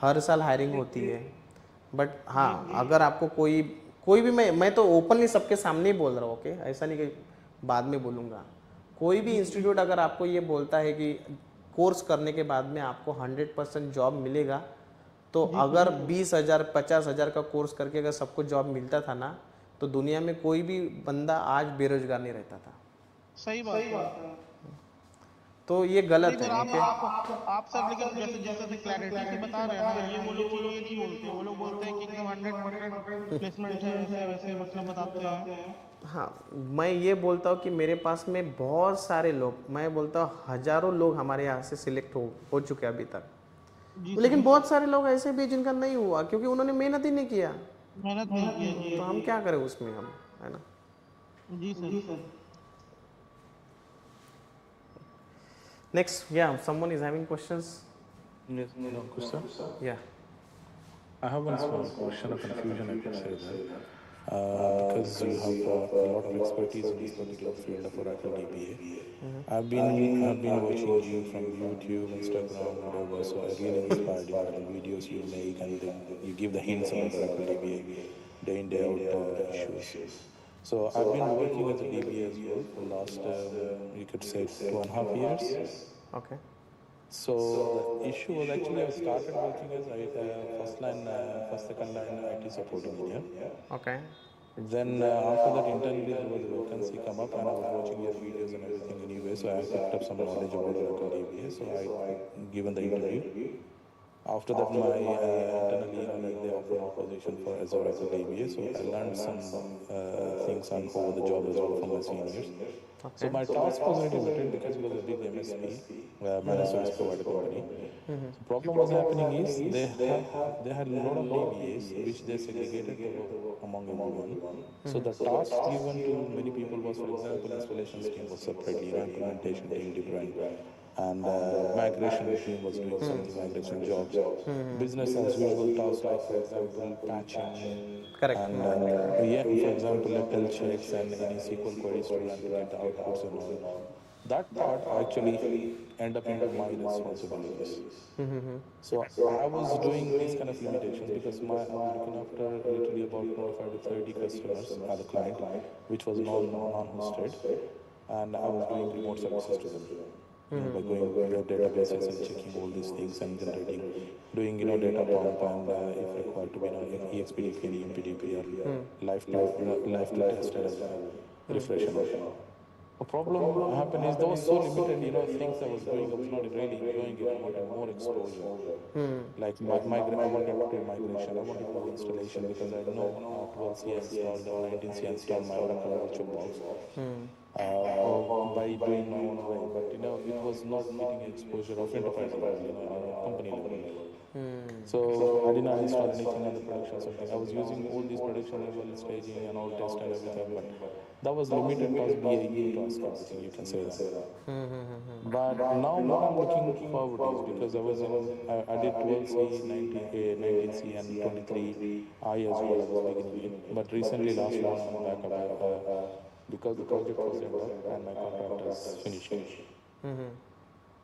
Speaker 1: हर साल हायरिंग होती है. बट हाँ, अगर आपको कोई भी मैं तो ओपनली सबके सामने ही बोल रहा हूँ. ओके ऐसा नहीं कि बाद में बोलूँगा. कोई भी इंस्टीट्यूट अगर आपको ये बोलता है कि कोर्स करने के बाद में आपको 100% जॉब मिलेगा, तो अगर 20,000 50,000 का कोर्स करके अगर सबको जॉब मिलता था ना, तो दुनिया में कोई भी बंदा आज बेरोजगार नहीं रहता था.
Speaker 4: सही बात है.
Speaker 1: तो ये गलत है.
Speaker 4: आप सब लेकिन जैसे जैसे क्लैरिटी से बता रहे हैं ना, ये वो लोग ये नहीं बोलते, वो लोग बोलते हैं कि एकदम 100% प्लेसमेंट है ऐसे वैसे मतलब बताते हैं.
Speaker 1: हाँ, मैं ये बोलता हूँ कि मेरे पास में बहुत सारे लोग, मैं बोलता हूँ हजारों लोग हमारे यहाँ से सिलेक्ट हो चुके हैं अभी तक. लेकिन बहुत सारे लोग ऐसे भी जिनका नहीं हुआ क्योंकि उन्होंने मेहनत ही नहीं किया.
Speaker 4: मेहनत नहीं की
Speaker 1: तो हम क्या करें उसमें, हम, है ना.
Speaker 4: जी sir.
Speaker 1: Next, yeah, someone is having questions.
Speaker 7: Yes, Ankush sir.
Speaker 1: Yeah.
Speaker 7: I have one small question, a confusion I could say that. Because you have a lot of expertise in this particular field of Oracle DBA. I've been watching you from YouTube, Instagram, whatever. So I really inspired you by the videos you make and you give the hints about Oracle DBA, day in day out issues. So I've been working as a DBA as well for last you could say 2.5 years.
Speaker 1: Okay.
Speaker 7: So the issue was actually I started working as first second line IT support engineer.
Speaker 1: Okay.
Speaker 7: Then after that internally there was a vacancy come up and I was watching your videos and everything anyway. So I picked up some knowledge about Oracle DBA. So I given the interview. After that, my internally, they offered a position for as Oracle DBA. So I learned some things on over the job as well from my seniors.
Speaker 1: Okay.
Speaker 7: So my task was very limited because it was a big MSP, managed service provider company. The problem was happening is they had a lot of DBAs which they segregated among everyone. So the task given to many people was, for example, installations team was separately, implementation team different. And migration team was doing something migration jobs. Business as usual tasks like, for example, patching.
Speaker 1: Correct.
Speaker 7: And yeah, for example, Excel checks and any SQL queries to run to get the outputs and all. That part actually end up into my responsibilities. So I was doing these kind of limitations because I was looking after literally about 25 to 30 customers as a client, which was non-hosted, and I was doing remote services to them. By going web databases and checking all these things and generating, doing data pump and if required to be EXPDP and EMPDP or live to test as well, refresh and all. The problem happened is those so limited, things I was doing, I was not really enjoying it. I wanted more exposure. Like I wanted to do migration, I wanted to do installation because I know 12C installed or 19C installed my Oracle VirtualBox. By doing my own way, but it was not getting exposure of enterprise level, company level. So I didn't install anything on the production something. I was using all these production level staging and all test and everything, but that was limited past BAU task everything, you can say that. But now what I'm looking forward is, because I did 12C, 19C and 23I as well. I was beginning it, but recently last 1 month back, because the project was end up and my contract is finished.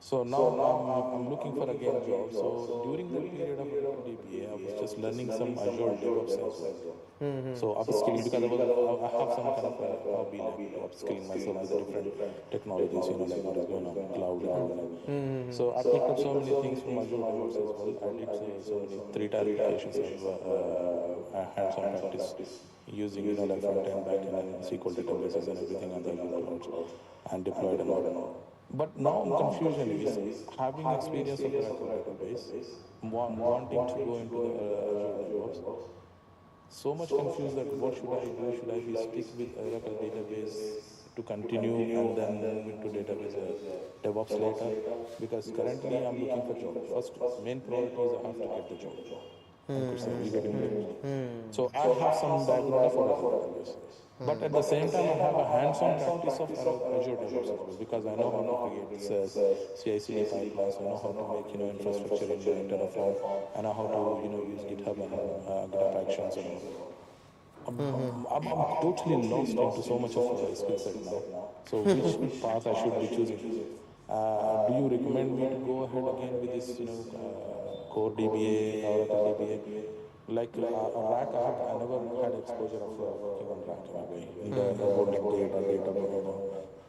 Speaker 7: So now I'm looking for again job. So during that period of Oracle DBA, I was just learning some Azure DevOps as well. So upskilling, because I have some kind of a hobby like to upskilling myself with the different technologies, like what is going on cloud and all that. So I picked up so many things from Azure DevOps as well. I did so many 3-tier applications of hands-on practice using like front end, back end, and SQL databases and everything on the Azure clouds, and deployed a lot. But now confusion is having experience of Oracle database, wanting to go into the Azure DevOps. So much confused that what should I do? Should I be stick with Oracle database to continue and then move into database DevOps later? Because currently I'm looking for job. First main priority is I have to get the job. You getting me? So I have some background of Oracle database. But at the same time, I have a hands-on practice of Azure DevOps as well, because I know how to create CI/CD pipelines. I know how to make infrastructure in Terraform. I know how to use GitHub and GitHub Actions and all. I'm totally lost into so much of skill set now. So which path I should be choosing? Do you recommend me to go ahead again with this, core DBA, Oracle DBA? Like RAC, I never had exposure of working on RAC in a way, in the robotic gate or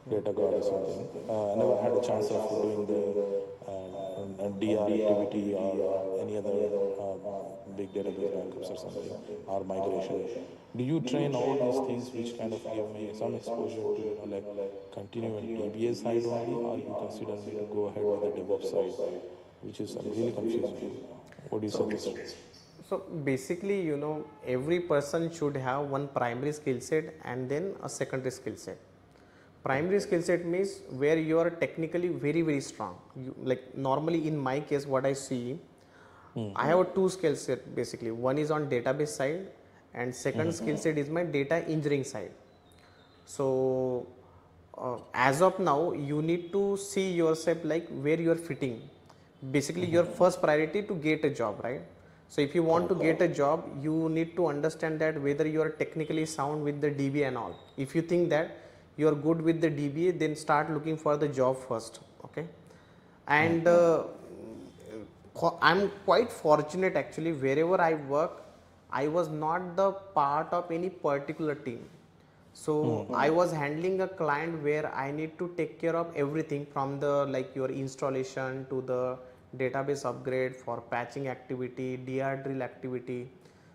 Speaker 7: data guard or something. I never had a chance of doing the DR activity or any other big database backups or something, or migration. Do you train all these things which kind of give me some exposure to like continue on DBA side only, or you consider me to go ahead with the DevOps side, which is really confusing. What do you suggest?
Speaker 1: So basically, every person should have one primary skill set and then a secondary skill set. Primary skill set means where you are technically very, very strong. Like normally in my case, what I see, I have two skill set basically. One is on database side and second skill set is my data engineering side. So as of now, you need to see yourself like where you are fitting. Basically, your first priority to get a job, right? So if you want to get a job, you need to understand that whether you are technically sound with the DBA and all. If you think that you are good with the DBA, then start looking for the job first, okay? And I'm quite fortunate actually, wherever I work, I was not the part of any particular team. So I was handling a client where I need to take care of everything from the like your installation to the database upgrade for patching activity, DR drill activity.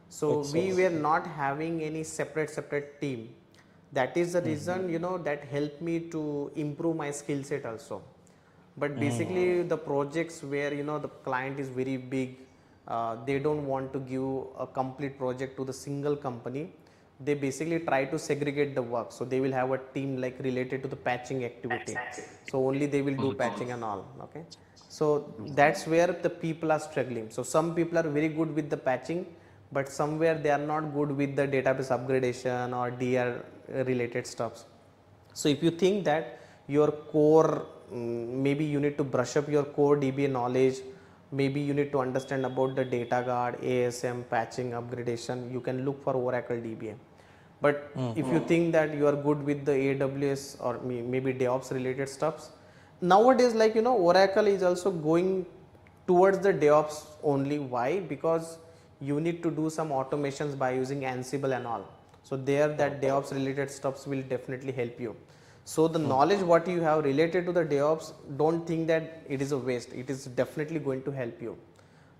Speaker 1: So we were not having any separate team. That is the reason that helped me to improve my skill set also. But basically the projects where the client is very big, they don't want to give a complete project to the single company. They basically try to segregate the work. So they will have a team like related to the patching activity. So only they will do patching and all, okay? So that's where the people are struggling. So some people are very good with the patching, but somewhere they are not good with the database upgradation or DR related stuffs. So if you think that your core, maybe you need to brush up your core DBA knowledge, maybe you need to understand about the data guard, ASM, patching, upgradation, you can look for Oracle DBA. But if you think that you are good with the AWS or maybe DevOps related stuffs, nowadays like Oracle is also going towards the DevOps only. Why? Because you need to do some automations by using Ansible and all. So there that DevOps related stuffs will definitely help you. So the knowledge what you have related to the DevOps, don't think that it is a waste. It is definitely going to help you.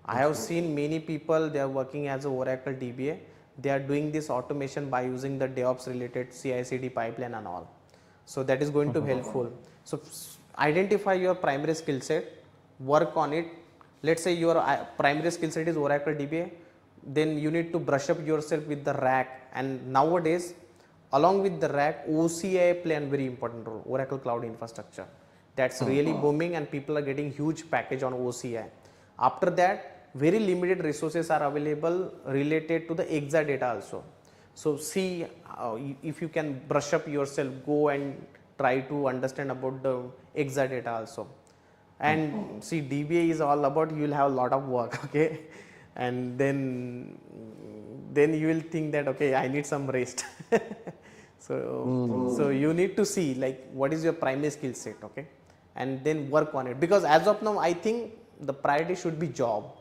Speaker 1: I have seen many people, they are working as a Oracle DBA. They are doing this automation by using the DevOps related CI/CD pipeline and all. So that is going to be helpful. So identify your primary skill set, work on it. Let's say your primary skill set is Oracle DBA, then you need to brush up yourself with the RAC. And nowadays, along with the RAC, OCI play a very important role, Oracle Cloud Infrastructure. That's really booming and people are getting huge package on OCI. After that, very limited resources are available related to the exa data also. So see if you can brush up yourself, go and try to understand about the exa data also. And see, DBA is all about, you will have a lot of work, okay, and then you will think that okay, I need some rest. So you need to see like what is your primary skill set, okay, and then work on it, because as of now I think the priority should be job.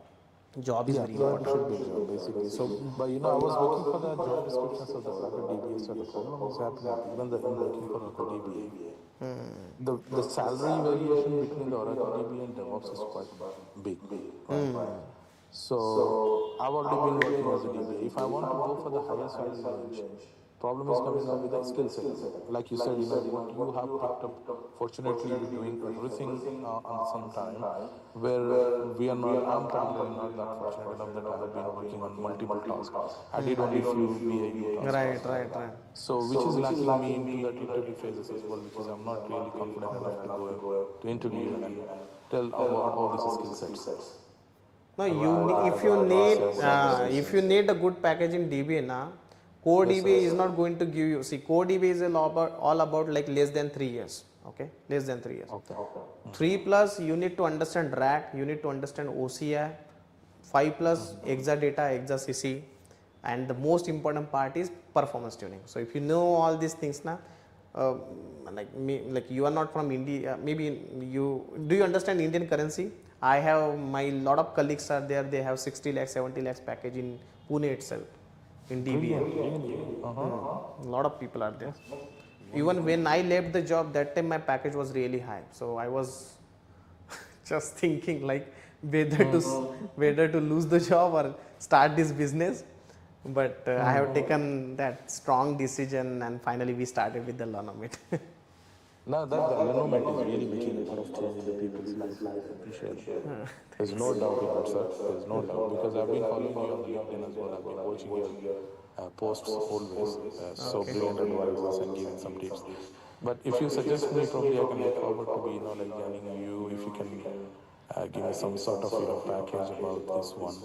Speaker 1: Job is
Speaker 7: Yeah,
Speaker 1: very
Speaker 7: priority
Speaker 1: important.
Speaker 7: should be job basically. So, but I was looking for the job descriptions of the Oracle DBA. So the problem is happening even in looking for Oracle DBA. The salary variation between the Oracle DBA and DevOps is quite big, right? So I've already been working as a DBA. If I want to go for the higher salary range, problem is coming up with the skill set. Like you said, what you have picked up. Fortunately, you're doing everything on the same time. Where we are not, I'm particularly not that fortunate enough that I have been working on multiple tasks. I did only few BAU tasks.
Speaker 1: Right.
Speaker 7: So, which is lacking me into that interview phases as well, which is I'm not really confident enough to go to interview and tell about all these skill sets.
Speaker 1: No, if you need a good package in DBA na, core DBA is not going to give you. See, core DBA is all about like less than 3 years. Okay, less than 3 years.
Speaker 7: Okay.
Speaker 1: 3 plus you need to understand rack, you need to understand OCI, 5 plus Exadata, ExaCC, and the most important part is performance tuning. So if you know all these things now, like you are not from India, maybe do you understand Indian currency? I have my lot of colleagues are there, they have 60 lakhs, 70 lakhs package in Pune itself, in DBA. A lot of people are there. Even when I left the job, that time my package was really high. So I was just thinking like whether to lose the job or start this business. But I have taken that strong decision, and finally we started with the Learnomate.
Speaker 7: Now that the Learnomate is really making a lot of change in the people's life. I appreciate it. There's no doubt in that, sir. There's no doubt, because I've been following you on the LinkedIn as well. I've been watching your posts always. So brilliant advices and giving some tips. But if you suggest me, probably I can look forward to be like joining you. If you can give me some sort of package about this one,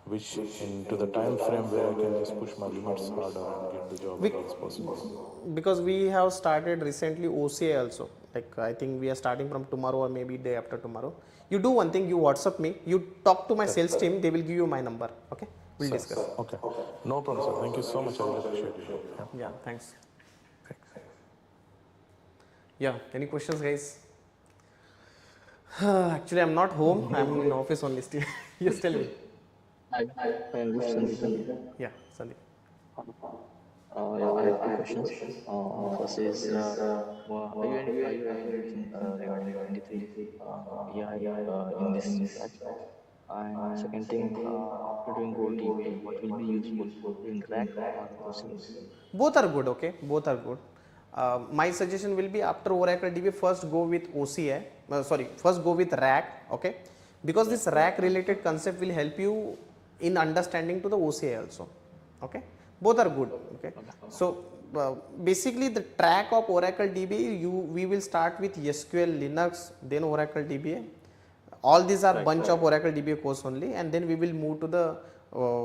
Speaker 7: which into the time frame where I can just push my limits harder and get the job as possible.
Speaker 1: Because we have started recently OCA also. Like I think we are starting from tomorrow or maybe day after tomorrow. You do one thing, you WhatsApp me, you talk to my sales team, they will give you my number. Okay, we'll discuss.
Speaker 7: Okay, no problem, sir. Thank you so much. I really appreciate it.
Speaker 1: Yeah, thanks. Yeah, any questions, guys? Actually, I'm not home. I'm in office only still. Yes, tell me.
Speaker 8: I am with Sandeep.
Speaker 1: Yeah, Sandeep.
Speaker 8: Yeah, I have two questions. First is, are you anything regarding 23 AI in this batch? And second thing, after doing Gold DBA, what will be useful, doing rack or OCA?
Speaker 1: Both are good, okay? Both are good. My suggestion will be after Oracle DBA, first go with OCA, first go with rack, okay? Because this rack related concept will help you in understanding to the OCA also, okay? Both are good, okay? So basically the track of Oracle DBA, we will start with SQL, Linux, then Oracle DBA. All these are bunch of Oracle DBA course only, and then we will move to the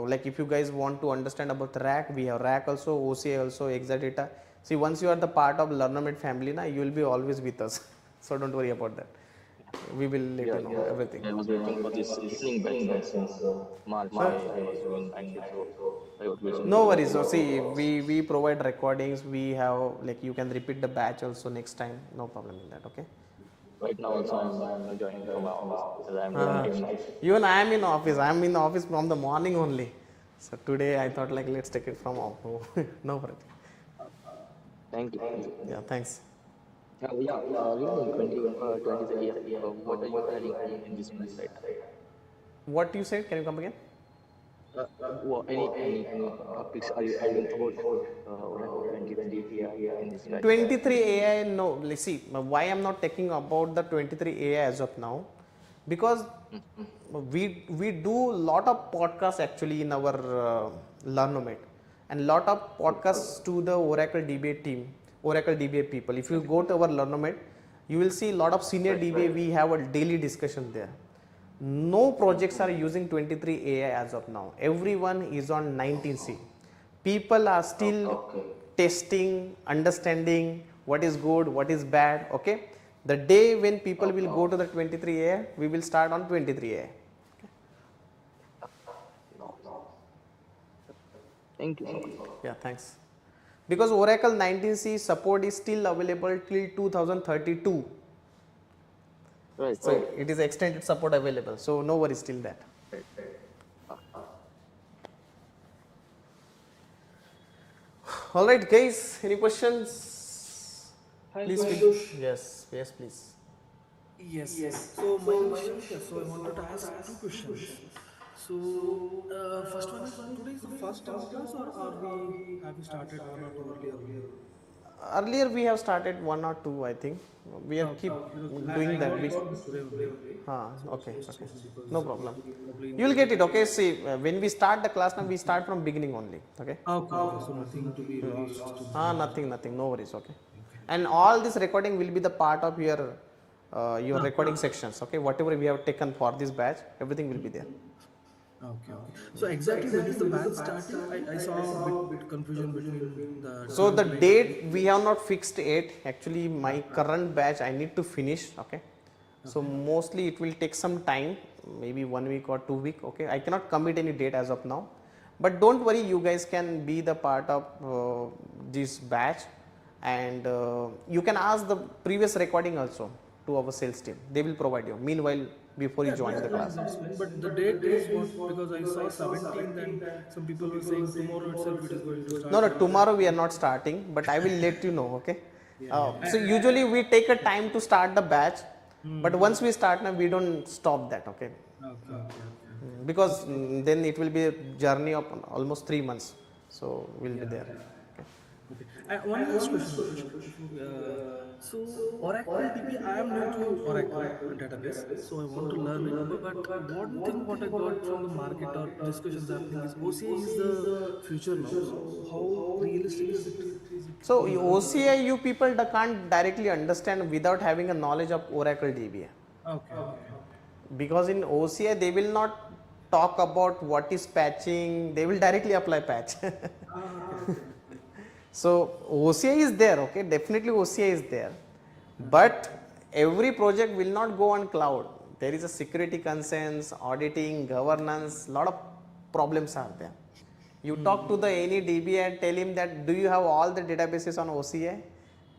Speaker 1: like if you guys want to understand about rack, we have rack also, OCA also, Exadata. See, once you are the part of Learnomate family, na, you will be always with us. So don't worry about that. We will let you know everything.
Speaker 8: I was waiting for this listening batch since March. I was doing active, so I was waiting.
Speaker 1: No worries. So see, we provide recordings. We have like you can repeat the batch also next time. No problem in that. Okay.
Speaker 8: Right now also I'm joining from my office because I'm doing night.
Speaker 1: Even I am in office. I am in the office from the morning only. So today I thought like let's take it from home. No problem.
Speaker 8: Thank you.
Speaker 1: Yeah. Thanks.
Speaker 8: Regarding 23 AI, what are you adding in this batch right now?
Speaker 1: What you said? Can you come again?
Speaker 8: Any topics are you adding about 23 AI in this batch?
Speaker 1: 23 AI, no. Let's see why I'm not talking about the 23 AI as of now, because we do lot of podcasts actually in our Learnomate, and lot of podcasts to the Oracle DBA team, Oracle DBA people. If you go to our Learnomate, you will see lot of senior DBA. We have a daily discussion there. No projects are using 23 AI as of now. Everyone is on 19C. People are still testing, understanding what is good, what is bad. Okay. The day when people will go to the 23 AI, we will start on 23 AI.
Speaker 8: Thank you so much.
Speaker 1: Yeah, thanks. Because Oracle 19C support is still available till 2032.
Speaker 8: Right,
Speaker 1: So
Speaker 8: right,
Speaker 1: it is extended support available. So no worries till that.
Speaker 8: right.
Speaker 1: All right, guys. Any questions?
Speaker 8: Hi,
Speaker 1: Please
Speaker 8: Piyush.
Speaker 1: feel. Yes, yes, please.
Speaker 9: Yes. So my name is Shankar. So I wanted to ask two questions. So first one is today is the first demo class, or are we have we started one or two earlier on?
Speaker 1: Earlier we have started one or two. I think we are keep
Speaker 9: Because
Speaker 1: doing
Speaker 9: I
Speaker 1: that.
Speaker 9: got this today only. So
Speaker 1: Okay,
Speaker 9: just
Speaker 1: okay,
Speaker 9: checking
Speaker 1: no
Speaker 9: because
Speaker 1: problem.
Speaker 9: probably
Speaker 1: You will get it. Okay. See, when we start the class now, we start from beginning only. Okay.
Speaker 9: okay. So nothing to be lost to the
Speaker 1: Nothing, nothing. No worries. Okay.
Speaker 9: okay.
Speaker 1: And all this recording will be the part of your recording sections. Okay. Whatever we have taken for this batch, everything will be there.
Speaker 9: Okay. So exactly when is the batch starting? I saw a bit confusion between the
Speaker 1: So the
Speaker 9: different
Speaker 1: date we have not fixed yet. Actually, my current batch I need to finish. Okay. So mostly it will take some time, maybe 1 week or 2 week. Okay. I cannot commit any date as of now, but don't worry. You guys can be the part of this batch, and you can ask the previous recording also to our sales team. They will provide you. Meanwhile, before you join the class.
Speaker 9: That's fine. But the date is what, because I saw 17th and some people were saying tomorrow itself it is going to
Speaker 1: No,
Speaker 9: start.
Speaker 1: no, tomorrow we are not starting, but I will let you know, okay?
Speaker 9: Yeah.
Speaker 1: So usually we take a time to start the batch, but once we start now, we don't stop that, okay?
Speaker 9: Okay.
Speaker 1: Because then it will be a journey of almost 3 months, so we'll be there.
Speaker 9: Okay. One last question, Ankush. So Oracle DBA, I am new to Oracle database, so I want to learn it. But one thing what I got from the market or discussions happening is OCI is the future now. So how realistic is it
Speaker 1: So
Speaker 9: to learn?
Speaker 1: OCI, you people can't directly understand without having a knowledge of Oracle DBA.
Speaker 9: Okay.
Speaker 1: Because in OCI, they will not talk about what is patching, they will directly apply patch.
Speaker 9: Okay.
Speaker 1: So OCI is there, okay, definitely OCI is there, but every project will not go on cloud. There is a security concerns, auditing, governance, lot of problems are there. You talk to the any DBA and tell him that do you have all the databases on OCI?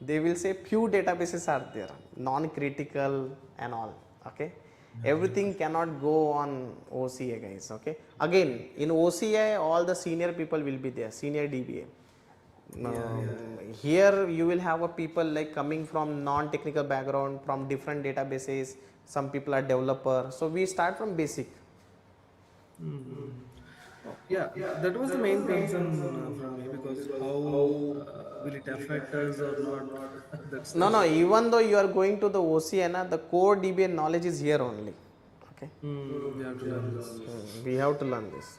Speaker 1: They will say few databases are there, non-critical and all, okay. Everything cannot go on OCI, guys, okay. Again, in OCI, all the senior people will be there, senior DBA. Here you will have a people like coming from non-technical background, from different databases. Some people are developer, so we start from basic.
Speaker 9: Yeah, that was the main concern from me, because how will it affect us or not? That's
Speaker 1: No,
Speaker 9: the.
Speaker 1: no. Even though you are going to the OCN, the core DBA knowledge is here only. Okay.
Speaker 9: We have to learn this.
Speaker 1: We have to learn this.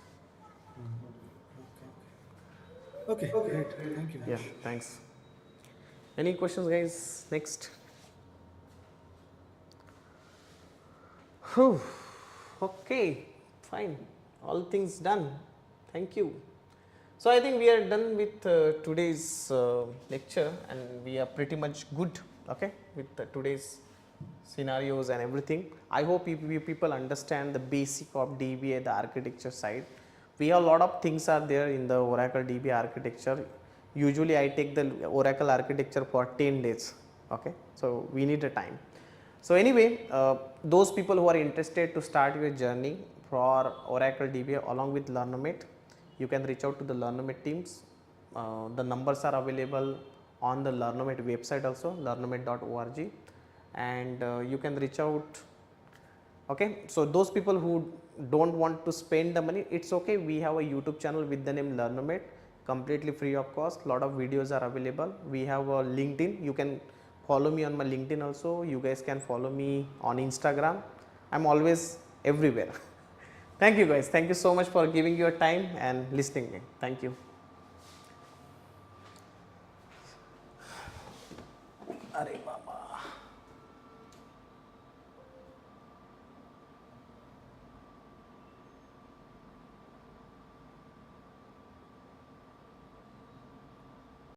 Speaker 9: Okay, great. Thank you,
Speaker 1: Yeah.
Speaker 9: Ankush.
Speaker 1: Thanks. Any questions, guys? Next. Whew. Okay. Fine. All things done. Thank you. So I think we are done with today's lecture, and we are pretty much good, okay, with today's scenarios and everything. I hope you people understand the basic of DBA, the architecture side. We have a lot of things are there in the Oracle DBA architecture. Usually I take the Oracle architecture for 10 days, okay, so we need a time. So anyway, those people who are interested to start your journey for Oracle DBA along with Learnomate, you can reach out to the Learnomate teams. The numbers are available on the Learnomate website also, learnomate.org, and you can reach out. Okay, so those people who don't want to spend the money, it's okay. We have a YouTube channel with the name Learnomate, completely free of cost. Lot of videos are available. We have a LinkedIn. You can follow me on my LinkedIn also. You guys can follow me on Instagram. I'm always everywhere. Thank you, guys. Thank you so much for giving your time and listening. Thank you. Arey Baba.